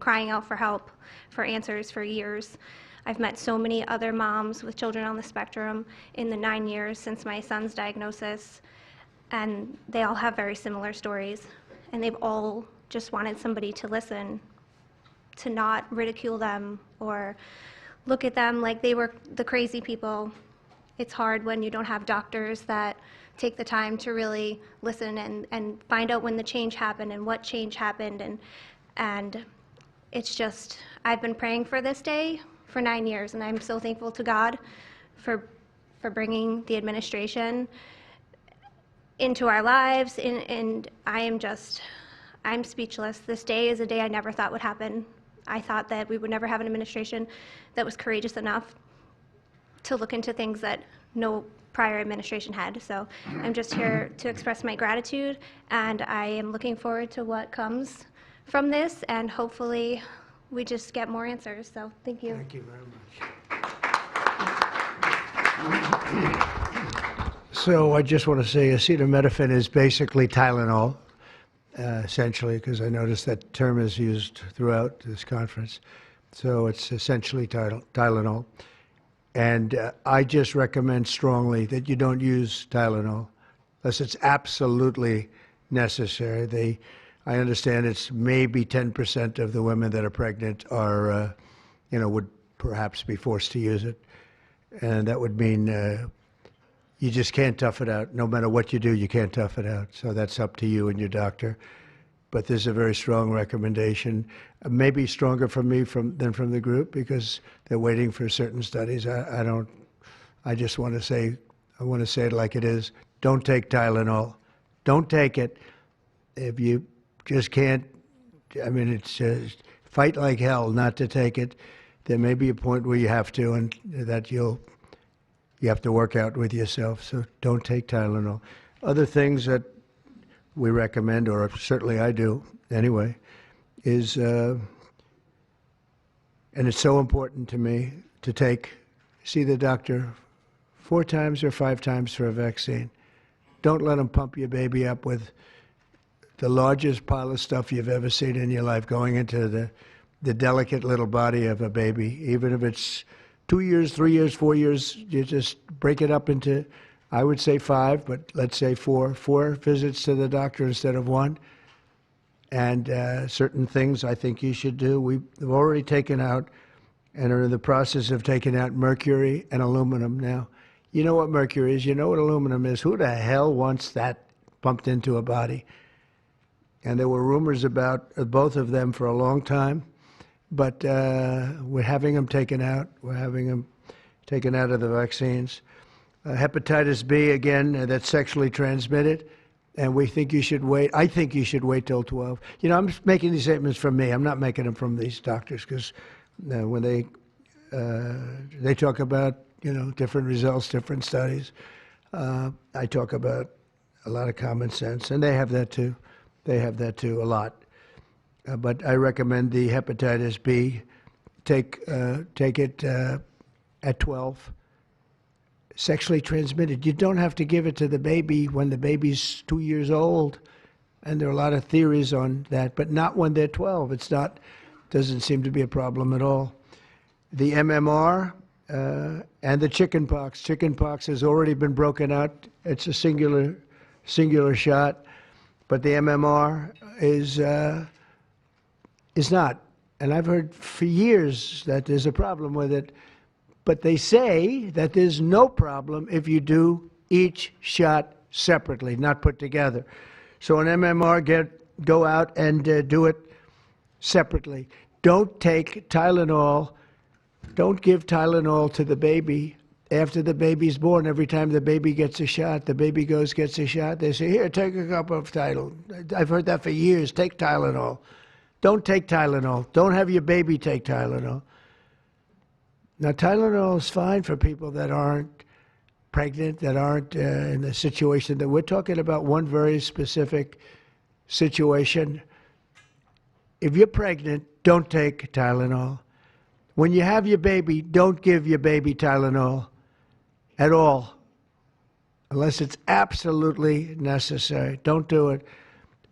crying out for help, for answers for years. I've met so many other moms with children on the spectrum in the 9 years since my son's diagnosis, and they all have very similar stories, and they've all just wanted somebody to listen, to not ridicule them or look at them like they were the crazy people. It's hard when you don't have doctors that take the time to really listen and find out when the change happened and what change happened. And it's just, I've been praying for this day for 9 years, and I'm so thankful to God for bringing the administration into our lives. And I'm speechless. This day is a day I never thought would happen. I thought that we would never have an administration that was courageous enough to look into things that no prior administration had. So I'm just here to express my gratitude, and I am looking forward to what comes from this, and hopefully we just get more answers. So thank you. Thank you very much. So I just want to say acetaminophen is basically Tylenol, essentially, because I noticed that term is used throughout this conference. So it's essentially Tylenol. And I just recommend strongly that you don't use Tylenol unless it's absolutely necessary. I understand it's maybe 10% of the women that are pregnant are, would perhaps be forced to use it. And that would mean you just can't tough it out. No matter what you do, you can't tough it out. So that's up to you and your doctor. But there's a very strong recommendation, maybe stronger from me than from the group, because they're waiting for certain studies. I just want to say, I want to say it like it is. Don't take Tylenol. Don't take it. If you just can't, it's just fight like hell not to take it. There may be a point where you have to, and that you have to work out with yourself. So don't take Tylenol. Other things that we recommend, or certainly I do anyway, is, and it's so important to me to see the doctor 4 times or 5 times for a vaccine. Don't let them pump your baby up with the largest pile of stuff you've ever seen in your life going into the delicate little body of a baby. Even if it's 2 years, 3 years, 4 years, you just break it up into, I would say 5, but let's say 4 visits to the doctor instead of 1. And certain things I think you should do. We've already taken out and are in the process of taking out mercury and aluminum now. You know what mercury is. You know what aluminum is. Who the hell wants that pumped into a body? And there were rumors about both of them for a long time. But we're having them taken out. We're having them taken out of the vaccines. Hepatitis B, again, that's sexually transmitted, and we think you should wait. I think you should wait till 12. I'm making these statements from me. I'm not making them from these doctors, because when they talk about, different results, different studies, I talk about a lot of common sense, and they have that too. They have that too, a lot. But I recommend the hepatitis B. Take it at 12. Sexually transmitted. You don't have to give it to the baby when the baby's 2 years old, and there are a lot of theories on that, but not when they're 12. Doesn't seem to be a problem at all. The MMR and the chickenpox. Chickenpox has already been broken out. It's a singular shot, but the MMR is not. And I've heard for years that there's a problem with it. But they say that there's no problem if you do each shot separately, not put together. So an MMR, go out and do it separately. Don't take Tylenol, don't give Tylenol to the baby after the baby's born. Every time the baby gets a shot, the baby gets a shot, they say, here, take a cup of Tylenol. I've heard that for years, take Tylenol. Don't take Tylenol. Don't have your baby take Tylenol. Now, Tylenol is fine for people that aren't pregnant, that aren't in the situation that we're talking about, one very specific situation. If you're pregnant, don't take Tylenol. When you have your baby, don't give your baby Tylenol at all, unless it's absolutely necessary. Don't do it.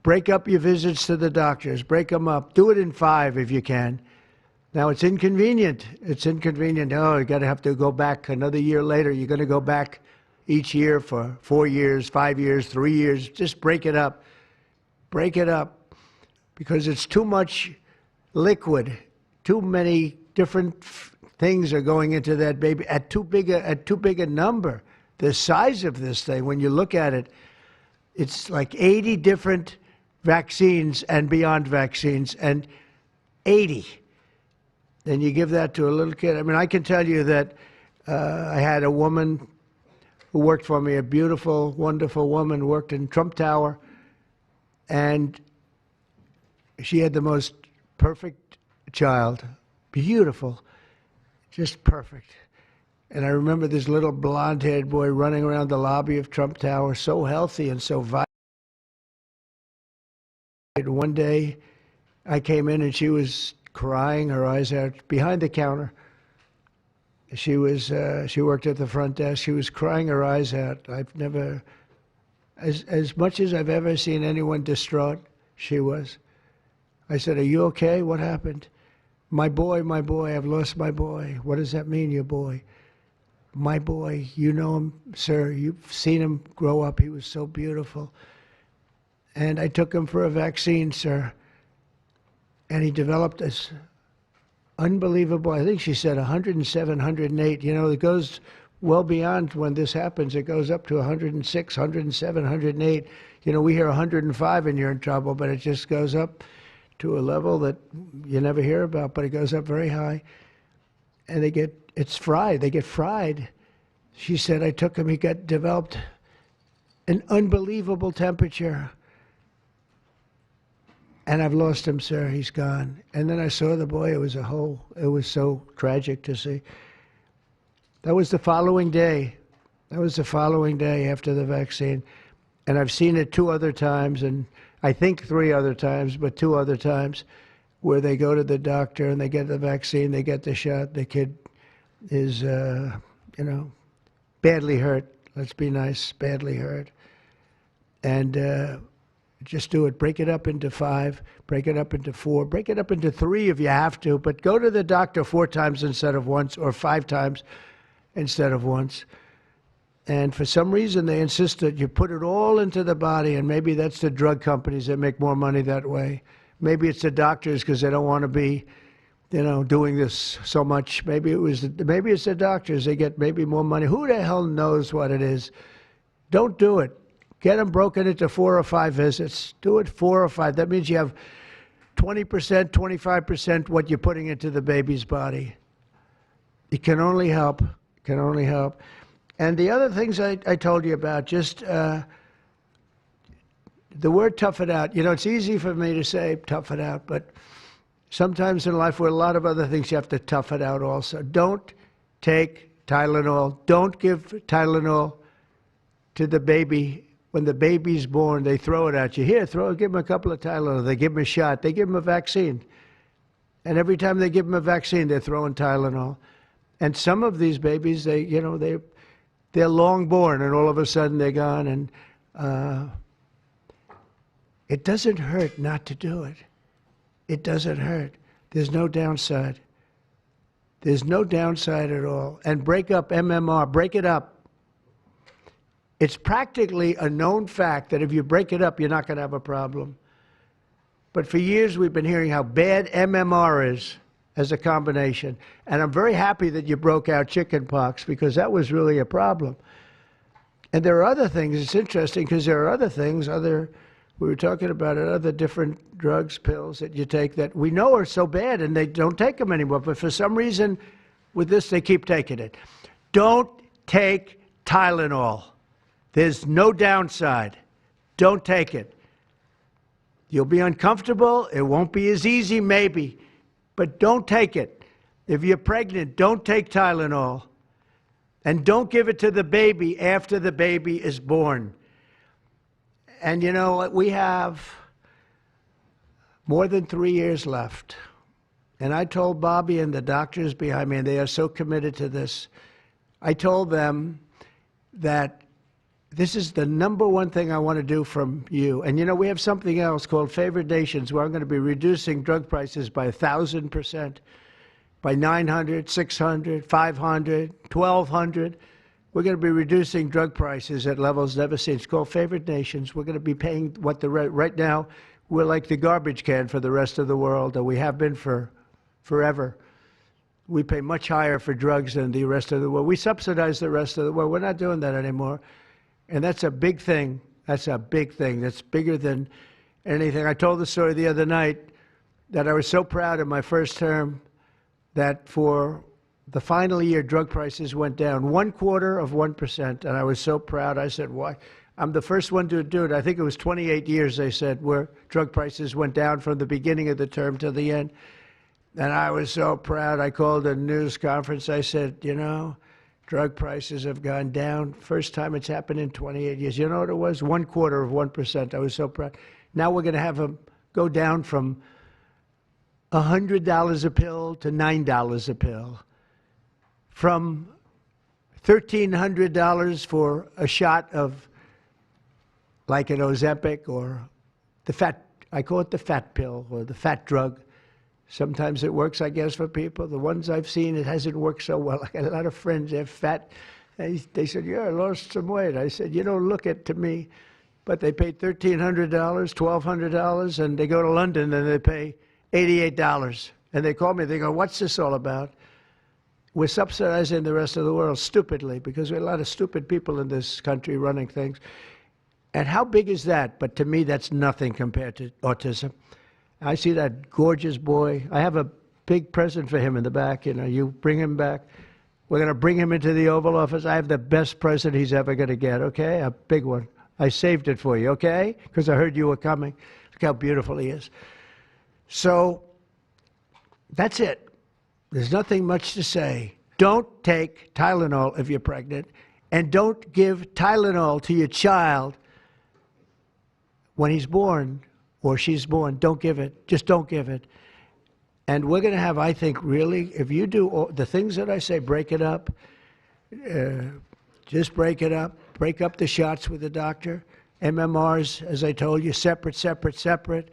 Break up your visits to the doctors. Break them up. Do it in 5 if you can. Now, it's inconvenient. It's inconvenient. Oh, you got to have to go back another year later. You're going to go back each year for 4 years, 5 years, 3 years. Just break it up. Break it up, because it's too much liquid. Too many different things are going into that baby at too big a number. The size of this thing, when you look at it, it's like 80 different vaccines and beyond vaccines, and 80. Then you give that to a little kid. I mean, I can tell you that I had a woman who worked for me, a beautiful, wonderful woman, worked in Trump Tower, and she had the most perfect child. Beautiful, just perfect. And I remember this little blonde-haired boy running around the lobby of Trump Tower, so healthy and so vibrant. One day, I came in and she was crying her eyes out behind the counter. She worked at the front desk. She was crying her eyes out. I've never, as much as I've ever seen anyone distraught, she was. I said, are you okay? What happened? My boy, I've lost my boy. What does that mean, your boy? My boy, you know him, sir. You've seen him grow up. He was so beautiful. And I took him for a vaccine, sir. And he developed this unbelievable, I think she said 107, 108. You know, it goes well beyond when this happens. It goes up to 106, 107, 108. You know, we hear 105 and you're in trouble, but it just goes up to a level that you never hear about, but it goes up very high. And it's fried. They get fried. She said, I took him, he developed an unbelievable temperature. And I've lost him, sir. He's gone. And then I saw the boy. It was so tragic to see. That was the following day. That was the following day after the vaccine. And I've seen it 2 other times, and I think 3 other times, but 2 other times, where they go to the doctor and they get the vaccine, they get the shot. The kid is, badly hurt. Let's be nice, badly hurt. And just do it. Break it up into 5, break it up into 4, break it up into 3 if you have to, but go to the doctor 4 times instead of once, or 5 times instead of once. And for some reason, they insist that you put it all into the body, and maybe that's the drug companies that make more money that way. Maybe it's the doctors because they don't want to be, doing this so much. Maybe it's the doctors. They get maybe more money. Who the hell knows what it is? Don't do it. Get them broken into 4 or 5 visits. Do it 4 or 5. That means you have 20%, 25% what you're putting into the baby's body. It can only help. It can only help. And the other things I told you about, just the word tough it out. It's easy for me to say tough it out, but sometimes in life with a lot of other things you have to tough it out also. Don't take Tylenol. Don't give Tylenol to the baby. When the baby's born, they throw it at you. Here, give him a couple of Tylenol. They give him a shot. They give him a vaccine. And every time they give him a vaccine, they're throwing Tylenol. And some of these babies, they're long born, and all of a sudden they're gone. And it doesn't hurt not to do it. It doesn't hurt. There's no downside. There's no downside at all. And break up MMR. Break it up. It's practically a known fact that if you break it up, you're not going to have a problem. But for years, we've been hearing how bad MMR is as a combination. And I'm very happy that you broke out chickenpox, because that was really a problem. And there are other things. It's interesting because there are other things, we were talking about it, other different drugs, pills that you take that we know are so bad and they don't take them anymore. But for some reason, with this, they keep taking it. Don't take Tylenol. There's no downside. Don't take it. You'll be uncomfortable. It won't be as easy, maybe. But don't take it. If you're pregnant, don't take Tylenol. And don't give it to the baby after the baby is born. And you know, we have more than 3 years left. And I told Bobby and the doctors behind me, and they are so committed to this, I told them that this is the #1 thing I want to do from you. And you know, we have something else called favored nations where I'm going to be reducing drug prices by 1,000%, by 900, 600, 500, 1,200. We're going to be reducing drug prices at levels never seen. It's called favored nations. We're going to be paying what right now, we're like the garbage can for the rest of the world, and we have been for forever. We pay much higher for drugs than the rest of the world. We subsidize the rest of the world. We're not doing that anymore. And that's a big thing. That's a big thing. That's bigger than anything. I told the story the other night that I was so proud in my first term that for the final year, drug prices went down 0.25%, and I was so proud. I said, why? I'm the first one to do it. I think it was 28 years, they said, where drug prices went down from the beginning of the term to the end. And I was so proud. I called a news conference. I said, you know, drug prices have gone down. First time it's happened in 28 years. You know what it was? 0.25%. I was so proud. Now we're going to have them go down from $100 a pill to $9 a pill. From $1,300 for a shot of like an Ozempic or the fat, I call it the fat pill or the fat drug. Sometimes it works, I guess, for people. The ones I've seen, it hasn't worked so well. I got a lot of friends, they're fat. They said, yeah, I lost some weight. I said, you don't look it to me. But they paid $1,300, $1,200, and they go to London and they pay $88. And they call me, they go, what's this all about? We're subsidizing the rest of the world stupidly because there are a lot of stupid people in this country running things. And how big is that? But to me, that's nothing compared to autism. I see that gorgeous boy. I have a big present for him in the back. You know, you bring him back. We're going to bring him into the Oval Office. I have the best present he's ever going to get, okay? A big one. I saved it for you, okay? Because I heard you were coming. Look how beautiful he is. So that's it. There's nothing much to say. Don't take Tylenol if you're pregnant, and don't give Tylenol to your child when he's born or she's born. Don't give it. Just don't give it. And we're going to have, I think, really, if you do all the things that I say, break it up. Just break it up. Break up the shots with the doctor. MMRs, as I told you, separate, separate, separate.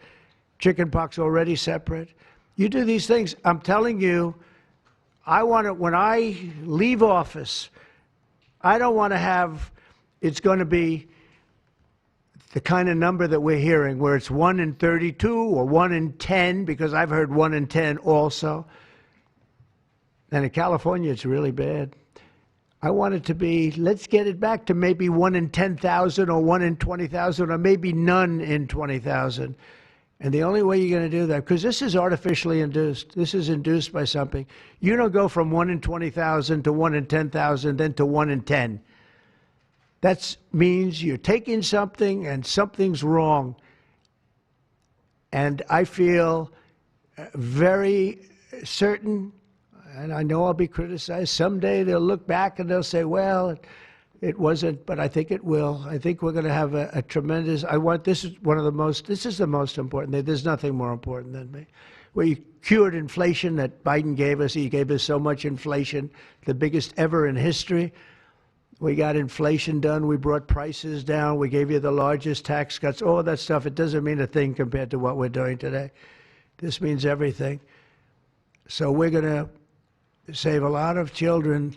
Chickenpox already separate. You do these things. I'm telling you, I want to, when I leave office, I don't want to have, it's going to be the kind of number that we're hearing, where it's 1 in 32 or 1 in 10, because I've heard 1 in 10 also. And in California, it's really bad. I want it to be, let's get it back to maybe 1 in 10,000 or 1 in 20,000 or maybe none in 20,000. And the only way you're going to do that, because this is artificially induced. This is induced by something. You don't go from 1 in 20,000 to 1 in 10,000, then to 1 in 10. That means you're taking something and something's wrong. And I feel very certain, and I know I'll be criticized. Someday they'll look back and they'll say, well, it wasn't, but I think it will. I think we're going to have a tremendous, this is the most important thing. There's nothing more important than me. We cured inflation that Biden gave us. He gave us so much inflation, the biggest ever in history. We got inflation done. We brought prices down. We gave you the largest tax cuts, all that stuff. It doesn't mean a thing compared to what we're doing today. This means everything. So we're going to save a lot of children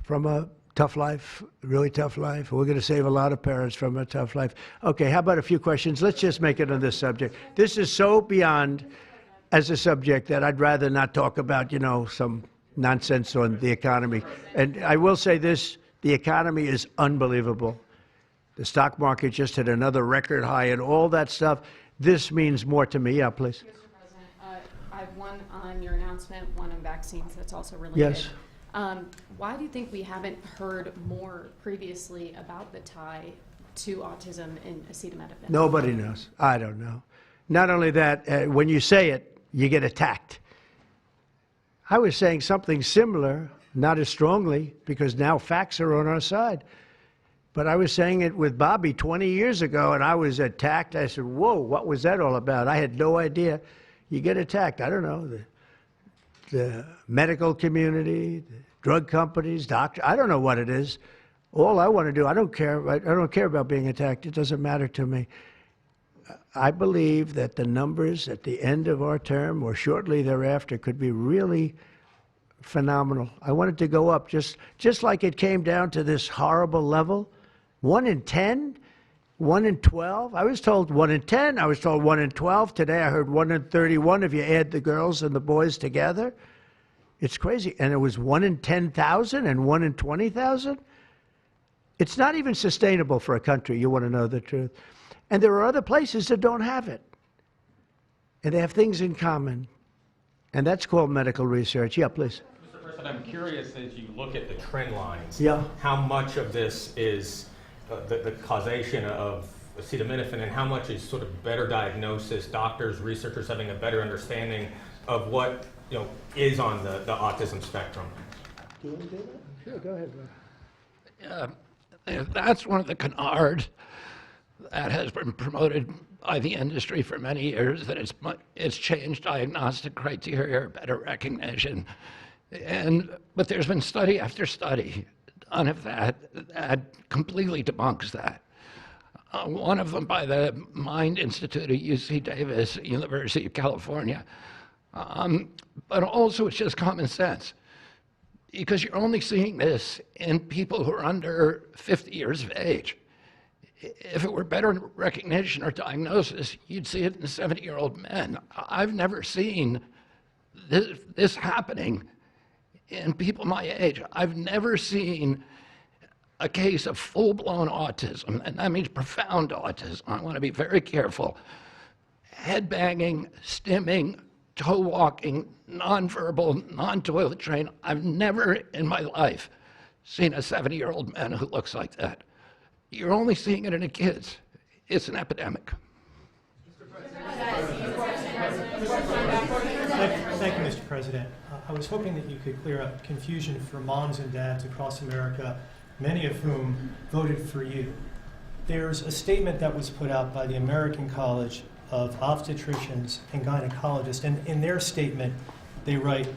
from a tough life, really tough life. We're going to save a lot of parents from a tough life. Okay, how about a few questions? Let's just make it on this subject. This is so beyond as a subject that I'd rather not talk about, you know, some nonsense on the economy. And I will say this, The economy is unbelievable. The stock market just hit another record high and all that stuff. This means more to me. Yeah, please. Mr. President, I have one on your announcement, one on vaccines that's also related. Yes. Why do you think we haven't heard more previously about the tie to autism in acetaminophen? Nobody knows. I don't know. Not only that, when you say it, you get attacked. I was saying something similar, not as strongly, because now facts are on our side. But I was saying it with Bobby 20 years ago, and I was attacked. I said, whoa, what was that all about? I had no idea. You get attacked. I don't know. The medical community, the drug companies, doctors. I don't know what it is. All I want to do, I don't care. I don't care about being attacked. It doesn't matter to me. I believe that the numbers at the end of our term or shortly thereafter could be really phenomenal. I want it to go up just like it came down to this horrible level. 1 in 10, 1 in 12. I was told 1 in 10. I was told 1 in 12. Today I heard 1 in 31 if you add the girls and the boys together. It's crazy. And it was 1 in 10,000 and 1 in 20,000. It's not even sustainable for a country, you want to know the truth. And there are other places that don't have it. And they have things in common. And that's called medical research. Yeah, please. Mr. President, I'm curious as you look at the trend lines, Yeah. how much of this is the causation of acetaminophen and how much is sort of better diagnosis, doctors, researchers having a better understanding of what is on the autism spectrum? Do you want to do that? Sure, go ahead, Rob. That's one of the canards that has been promoted by the industry for many years, that it's changed diagnostic criteria, better recognition. But there's been study after study done of that completely debunks that. One of them by the Mind Institute at UC Davis, University of California. But also it's just common sense, because you're only seeing this in people who are under 50 years of age. If it were better recognition or diagnosis, you'd see it in 70-year-old men. I've never seen this happening in people my age. I've never seen a case of full-blown autism, and that means profound autism. I want to be very careful. Head banging, stimming, toe walking, nonverbal, non-toilet trained. I've never in my life seen a 70-year-old man who looks like that. You're only seeing it in the kids. It's an epidemic. Thank you, Mr. President. I was hoping that you could clear up confusion for moms and dads across America, many of whom voted for you. There's a statement that was put out by the American College of Obstetricians and Gynecologists, and in their statement, they write,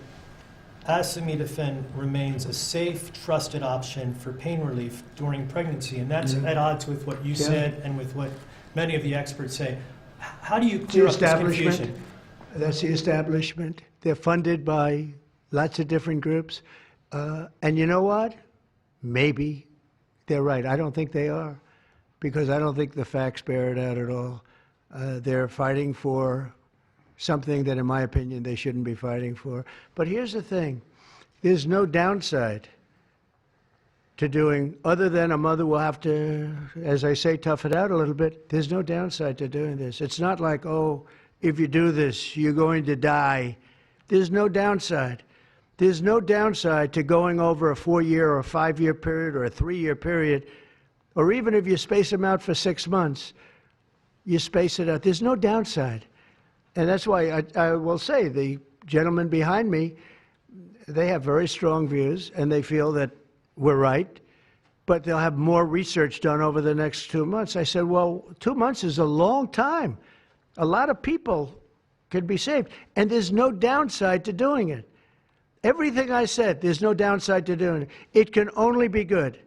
acetaminophen remains a safe, trusted option for pain relief during pregnancy, and that's at odds with what you said and with what many of the experts say. How do you clear up this confusion? That's the establishment. They're funded by lots of different groups. And you know what? Maybe they're right. I don't think they are, because I don't think the facts bear it out at all. They're fighting for something that, in my opinion, they shouldn't be fighting for. But here's the thing. There's no downside to doing, other than a mother will have to, as I say, tough it out a little bit. There's no downside to doing this. It's not like, oh, if you do this, you're going to die. There's no downside. There's no downside to going over a 4-year or a 5-year period or a 3-year period, or even if you space them out for 6 months, you space it out. There's no downside. And that's why I will say the gentlemen behind me, they have very strong views, and they feel that we're right, but they'll have more research done over the next 2 months. I said, well, 2 months is a long time. A lot of people could be saved, and there's no downside to doing it. Everything I said, there's no downside to doing it. It can only be good.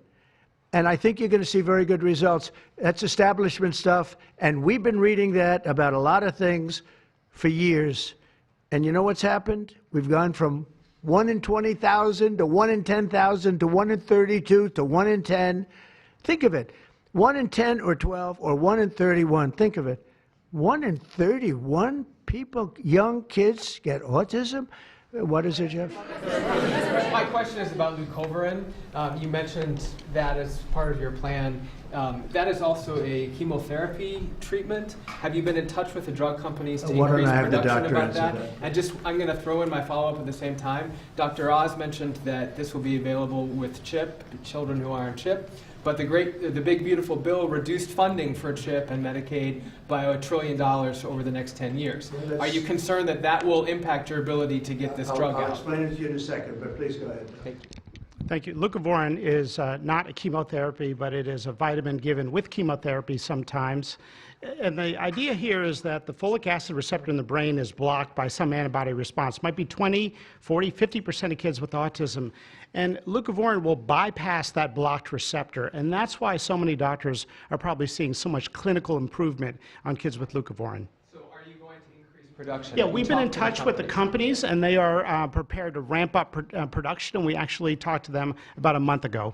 And I think you're going to see very good results. That's establishment stuff, and we've been reading that about a lot of things for years. And you know what's happened? We've gone from 1 in 20,000 to 1 in 10,000 to 1 in 32 to 1 in 10. Think of it. 1 in 10 or 12 or 1 in 31. Think of it. 1 in 31 people, young kids, get autism. What is it, Jeff? My question is about leucovorin. You mentioned that as part of your plan. That is also a chemotherapy treatment. Have you been in touch with the drug companies to Why don't increase I have the production doctor about answer that? that? And just, I'm going to throw in my follow-up at the same time. Dr. Oz mentioned that this will be available with CHIP, children who are on CHIP. But the big beautiful bill reduced funding for CHIP and Medicaid by $1 trillion over the next 10 years. Are you concerned that that will impact your ability to get this drug out? I'll explain it to you in a second, but please go ahead. Thank you. Thank you. Leucovorin is not a chemotherapy, but it is a vitamin given with chemotherapy sometimes. And the idea here is that the folic acid receptor in the brain is blocked by some antibody response. It might be 20, 40, 50% of kids with autism. And leucovorin will bypass that blocked receptor. And that's why so many doctors are probably seeing so much clinical improvement on kids with leucovorin. So are you going to increase production? Yeah, we've been in touch with the companies, and they are prepared to ramp up production, and we actually talked to them about a month ago.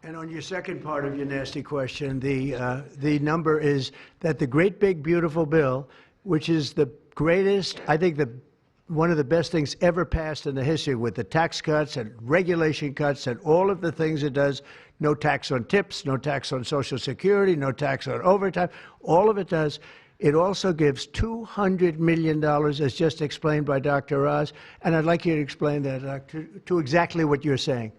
And on your second part of your nasty question, the number is that the great big beautiful bill, which is the greatest, I think one of the best things ever passed in the history, with the tax cuts and regulation cuts and all of the things it does, no tax on tips, no tax on Social Security, no tax on overtime, all of it does. It also gives $200 million, as just explained by Dr. Oz, and I'd like you to explain that to exactly what you're saying.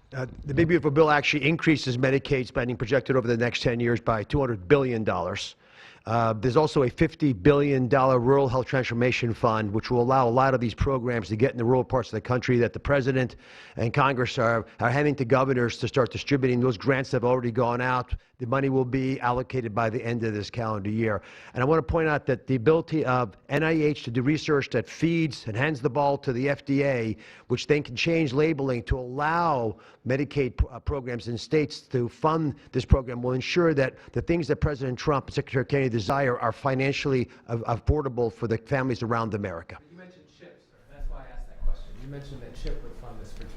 The Big Beautiful Bill actually increases Medicaid spending projected over the next 10 years by $200 billion. There's also a $50 billion Rural Health Transformation Fund, which will allow a lot of these programs to get in the rural parts of the country that the President and Congress are handing to governors to start distributing. Those grants have already gone out. The money will be allocated by the end of this calendar year. And I want to point out that the ability of NIH to do research that feeds and hands the ball to the FDA, which then can change labeling to allow Medicaid programs in states to fund this program, will ensure that the things that President Trump and Secretary Kennedy desire are financially affordable for the families around America. You mentioned CHIP, sir. That's why I asked that question. You mentioned that CHIP would fund this for children.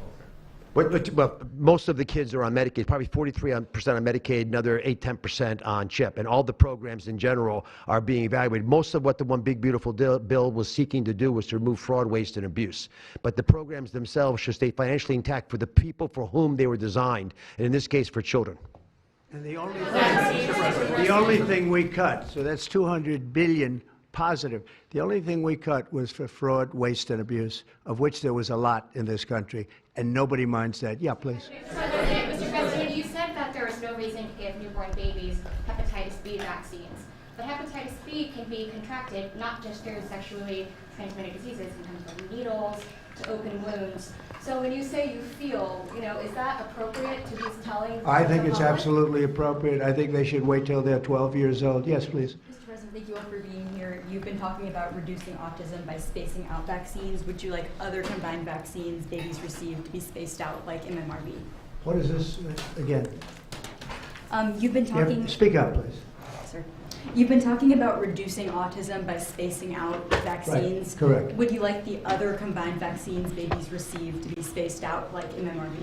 Well, most of the kids are on Medicaid, probably 43% on Medicaid, another 8-10% on CHIP, and all the programs in general are being evaluated. Most of what the One Big Beautiful Bill was seeking to do was to remove fraud, waste, and abuse. But the programs themselves should stay financially intact for the people for whom they were designed, and in this case, for children. And the only thing we cut, so that's $200 billion positive. The only thing we cut was for fraud, waste, and abuse, of which there was a lot in this country, and nobody minds that. Yeah, please. Mr. President, you said that there is no reason to give newborn babies hepatitis B vaccines. But hepatitis B can be contracted not just through sexually transmitted diseases. It comes from needles to open wounds. So when you say you feel, is that appropriate to be telling? I think it's absolutely appropriate. I think they should wait till they're 12 years old. Yes, please. Mr. President, thank you all for being here. You've been talking about reducing autism by spacing out vaccines. Would you like other combined vaccines babies receive to be spaced out, like MMRV? What is this again? You've been talking. Speak up, please. Sir. You've been talking about reducing autism by spacing out vaccines. Right. Correct. Would you like the other combined vaccines babies receive to be spaced out, like MMRV?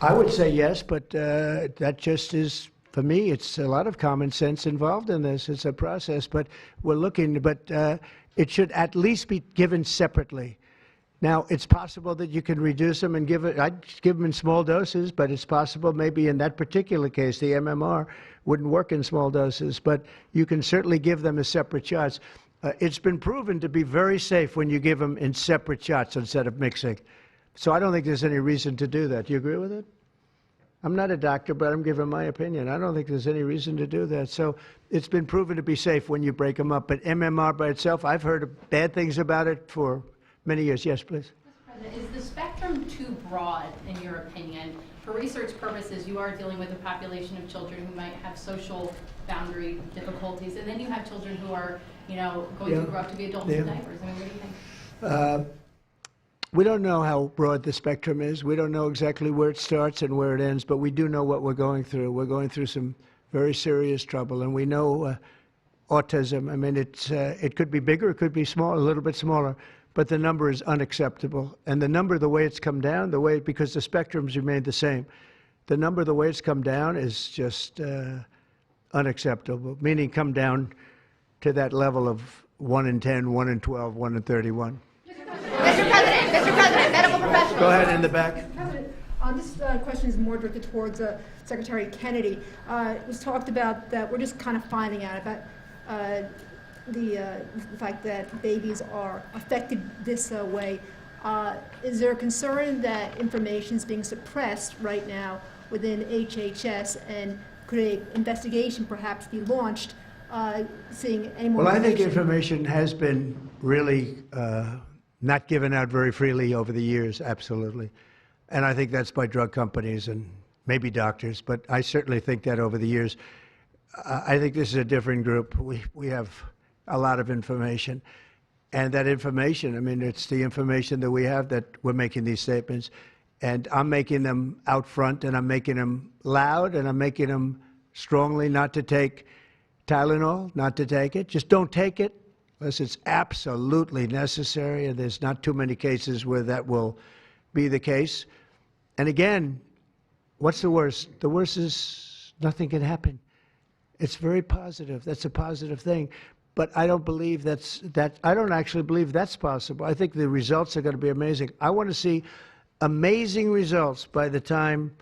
I would say yes, but that just is, for me, it's a lot of common sense involved in this. It's a process, but we're looking, but it should at least be given separately. Now, it's possible that you can reduce them and I'd give them in small doses, but it's possible maybe in that particular case, the MMR wouldn't work in small doses, but you can certainly give them as separate shots. It's been proven to be very safe when you give them in separate shots instead of mixing. So I don't think there's any reason to do that. Do you agree with it? I'm not a doctor, but I'm giving my opinion. I don't think there's any reason to do that. So it's been proven to be safe when you break them up. But MMR by itself, I've heard bad things about it for many years. Yes, please. Mr. President, is the spectrum too broad, in your opinion? For research purposes, you are dealing with a population of children who might have social boundary difficulties, and then you have children who are, going to grow up to be adults in diapers. I mean, what do you think? We don't know how broad the spectrum is. We don't know exactly where it starts and where it ends, but we do know what we're going through. We're going through some very serious trouble, and we know autism. I mean, it could be bigger, it could be small, a little bit smaller, but the number is unacceptable. And the number, the way it's come down, because the spectrums remained the same, the number, the way it's come down is just unacceptable, meaning come down to that level of 1 in 10, 1 in 12, 1 in 31. Mr. President, medical professionals. Go ahead in the back. President, this question is more directed towards Secretary Kennedy. It was talked about that we're just kind of finding out about the fact that babies are affected this way. Is there a concern that information is being suppressed right now within HHS, and could an investigation perhaps be launched seeing any more Well, I think information has been really not given out very freely over the years, absolutely. And I think that's by drug companies and maybe doctors, but I certainly think that over the years. I think this is a different group. We have a lot of information. And that information, I mean, it's the information that we have that we're making these statements. And I'm making them out front, and I'm making them loud, and I'm making them strongly not to take Tylenol, not to take it. Just don't take it unless it's absolutely necessary, and there's not too many cases where that will be the case. And again, what's the worst? The worst is nothing can happen. It's very positive. That's a positive thing. But I don't believe I don't actually believe that's possible. I think the results are going to be amazing. I want to see amazing results by the time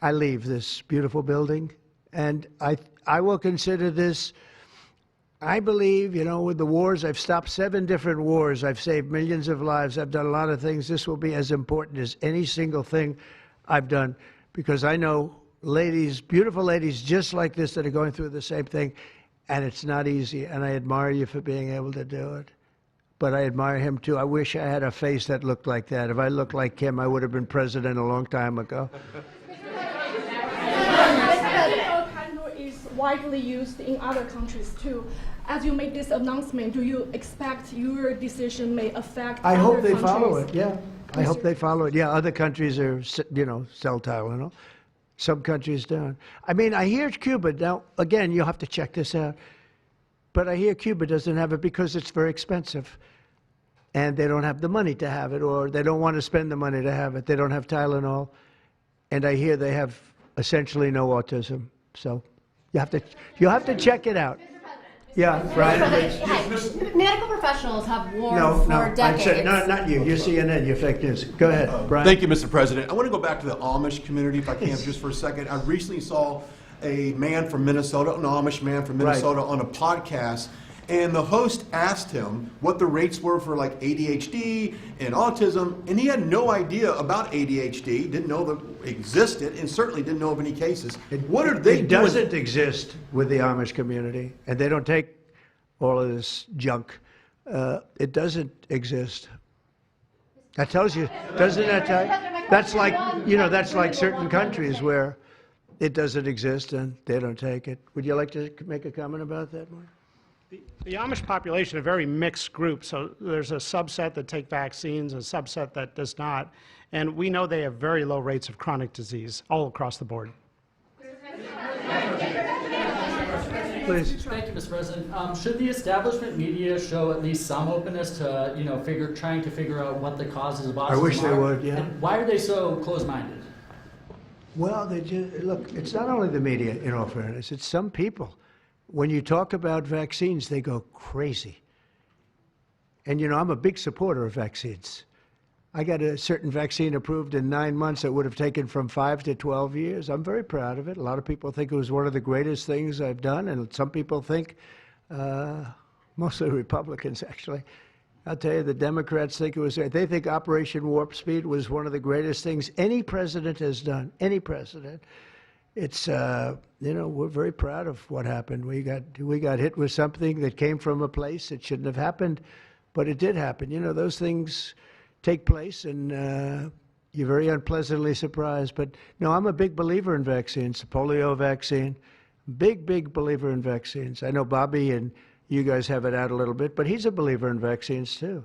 I leave this beautiful building. And I will consider this, I believe, you know, with the wars, I've stopped 7 different wars. I've saved millions of lives. I've done a lot of things. This will be as important as any single thing I've done, because I know ladies, beautiful ladies just like this that are going through the same thing. And it's not easy, and I admire you for being able to do it. But I admire him, too. I wish I had a face that looked like that. If I looked like him, I would have been president a long time ago. Is widely used in other countries, too. As you make this announcement, do you expect your decision may affect I other hope they countries? follow it, yeah. I hope they follow it. Yeah, other countries are, you know, sell Tylenol. Some countries don't. I mean, I hear Cuba, now, again, you'll have to check this out, but I hear Cuba doesn't have it because it's very expensive, and they don't have the money to have it, or they don't want to spend the money to have it. They don't have Tylenol, and I hear they have essentially no autism. So you'll have to check it out. Yeah, Brian. Medical professionals have warned for decades. I said, no, not you. You're CNN. You're fake news. Go ahead, Brian. Thank you, Mr. President. I want to go back to the Amish community, if I can, just for a second. I recently saw a man from Minnesota, an Amish man from Minnesota, on a podcast, and the host asked him what the rates were for like ADHD and autism, and he had no idea about ADHD, didn't know that it existed, and certainly didn't know of any cases. What are they doing? It doesn't exist with the Amish community, and they don't take all of this junk. It doesn't exist. That tells you, doesn't that tell you? That's like, you know, that's like certain countries where it doesn't exist and they don't take it. Would you like to make a comment about that, Mark? The Amish population, a very mixed group, so there's a subset that take vaccines, a subset that does not, and we know they have very low rates of chronic disease all across the board. Please. Thank you, Mr. President. Should the establishment media show at least some openness to, you know, trying to figure out what the causes of autism are? I wish they would, yeah. And why are they so close-minded? Well, they just, look, it's not only the media, in all fairness, it's some people. When you talk about vaccines, they go crazy. And, you know, I'm a big supporter of vaccines. I got a certain vaccine approved in 9 months that would have taken from 5 to 12 years. I'm very proud of it. A lot of people think it was one of the greatest things I've done, and some people think, mostly Republicans, actually. I'll tell you, the Democrats think it was, they think Operation Warp Speed was one of the greatest things any president has done, any president. It's, you know, we're very proud of what happened. We got hit with something that came from a place that shouldn't have happened, but it did happen. You know, those things take place, and you're very unpleasantly surprised. But no, I'm a big believer in vaccines. The polio vaccine, big believer in vaccines. I know Bobby and you guys have it out a little bit, but he's a believer in vaccines too.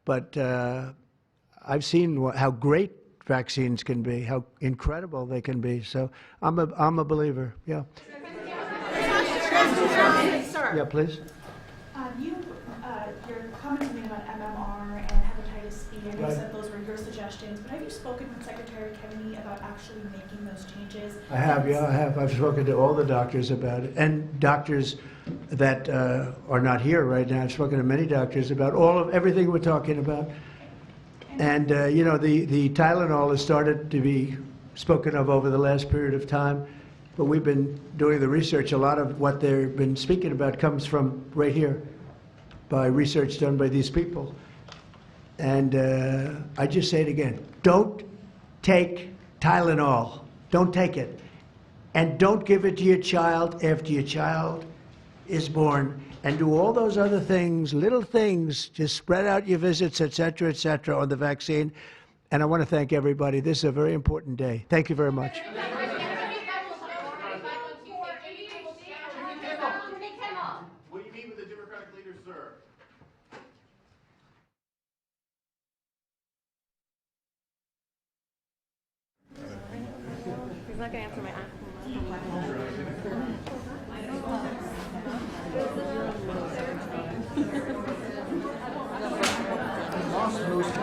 But I've seen how great vaccines can be, how incredible they can be. So I'm a believer. Yeah. Yeah, please. Your comments made about MMR and hepatitis B, I know you said those were your suggestions, but have you spoken with Secretary Kennedy about actually making those changes? I have, yeah, I have. I've spoken to all the doctors about it, and doctors that are not here right now. I've spoken to many doctors about everything we're talking about. And, you know, the Tylenol has started to be spoken of over the last period of time, but we've been doing the research. A lot of what they've been speaking about comes from right here by research done by these people. And I just say it again, don't take Tylenol. Don't take it. And don't give it to your child after your child is born. And do all those other things, little things, just spread out your visits, et cetera, on the vaccine. And I want to thank everybody. This is a very important day. Thank you very much. Will you meet with the Democratic leader, sir? He's not going to answer my Lost most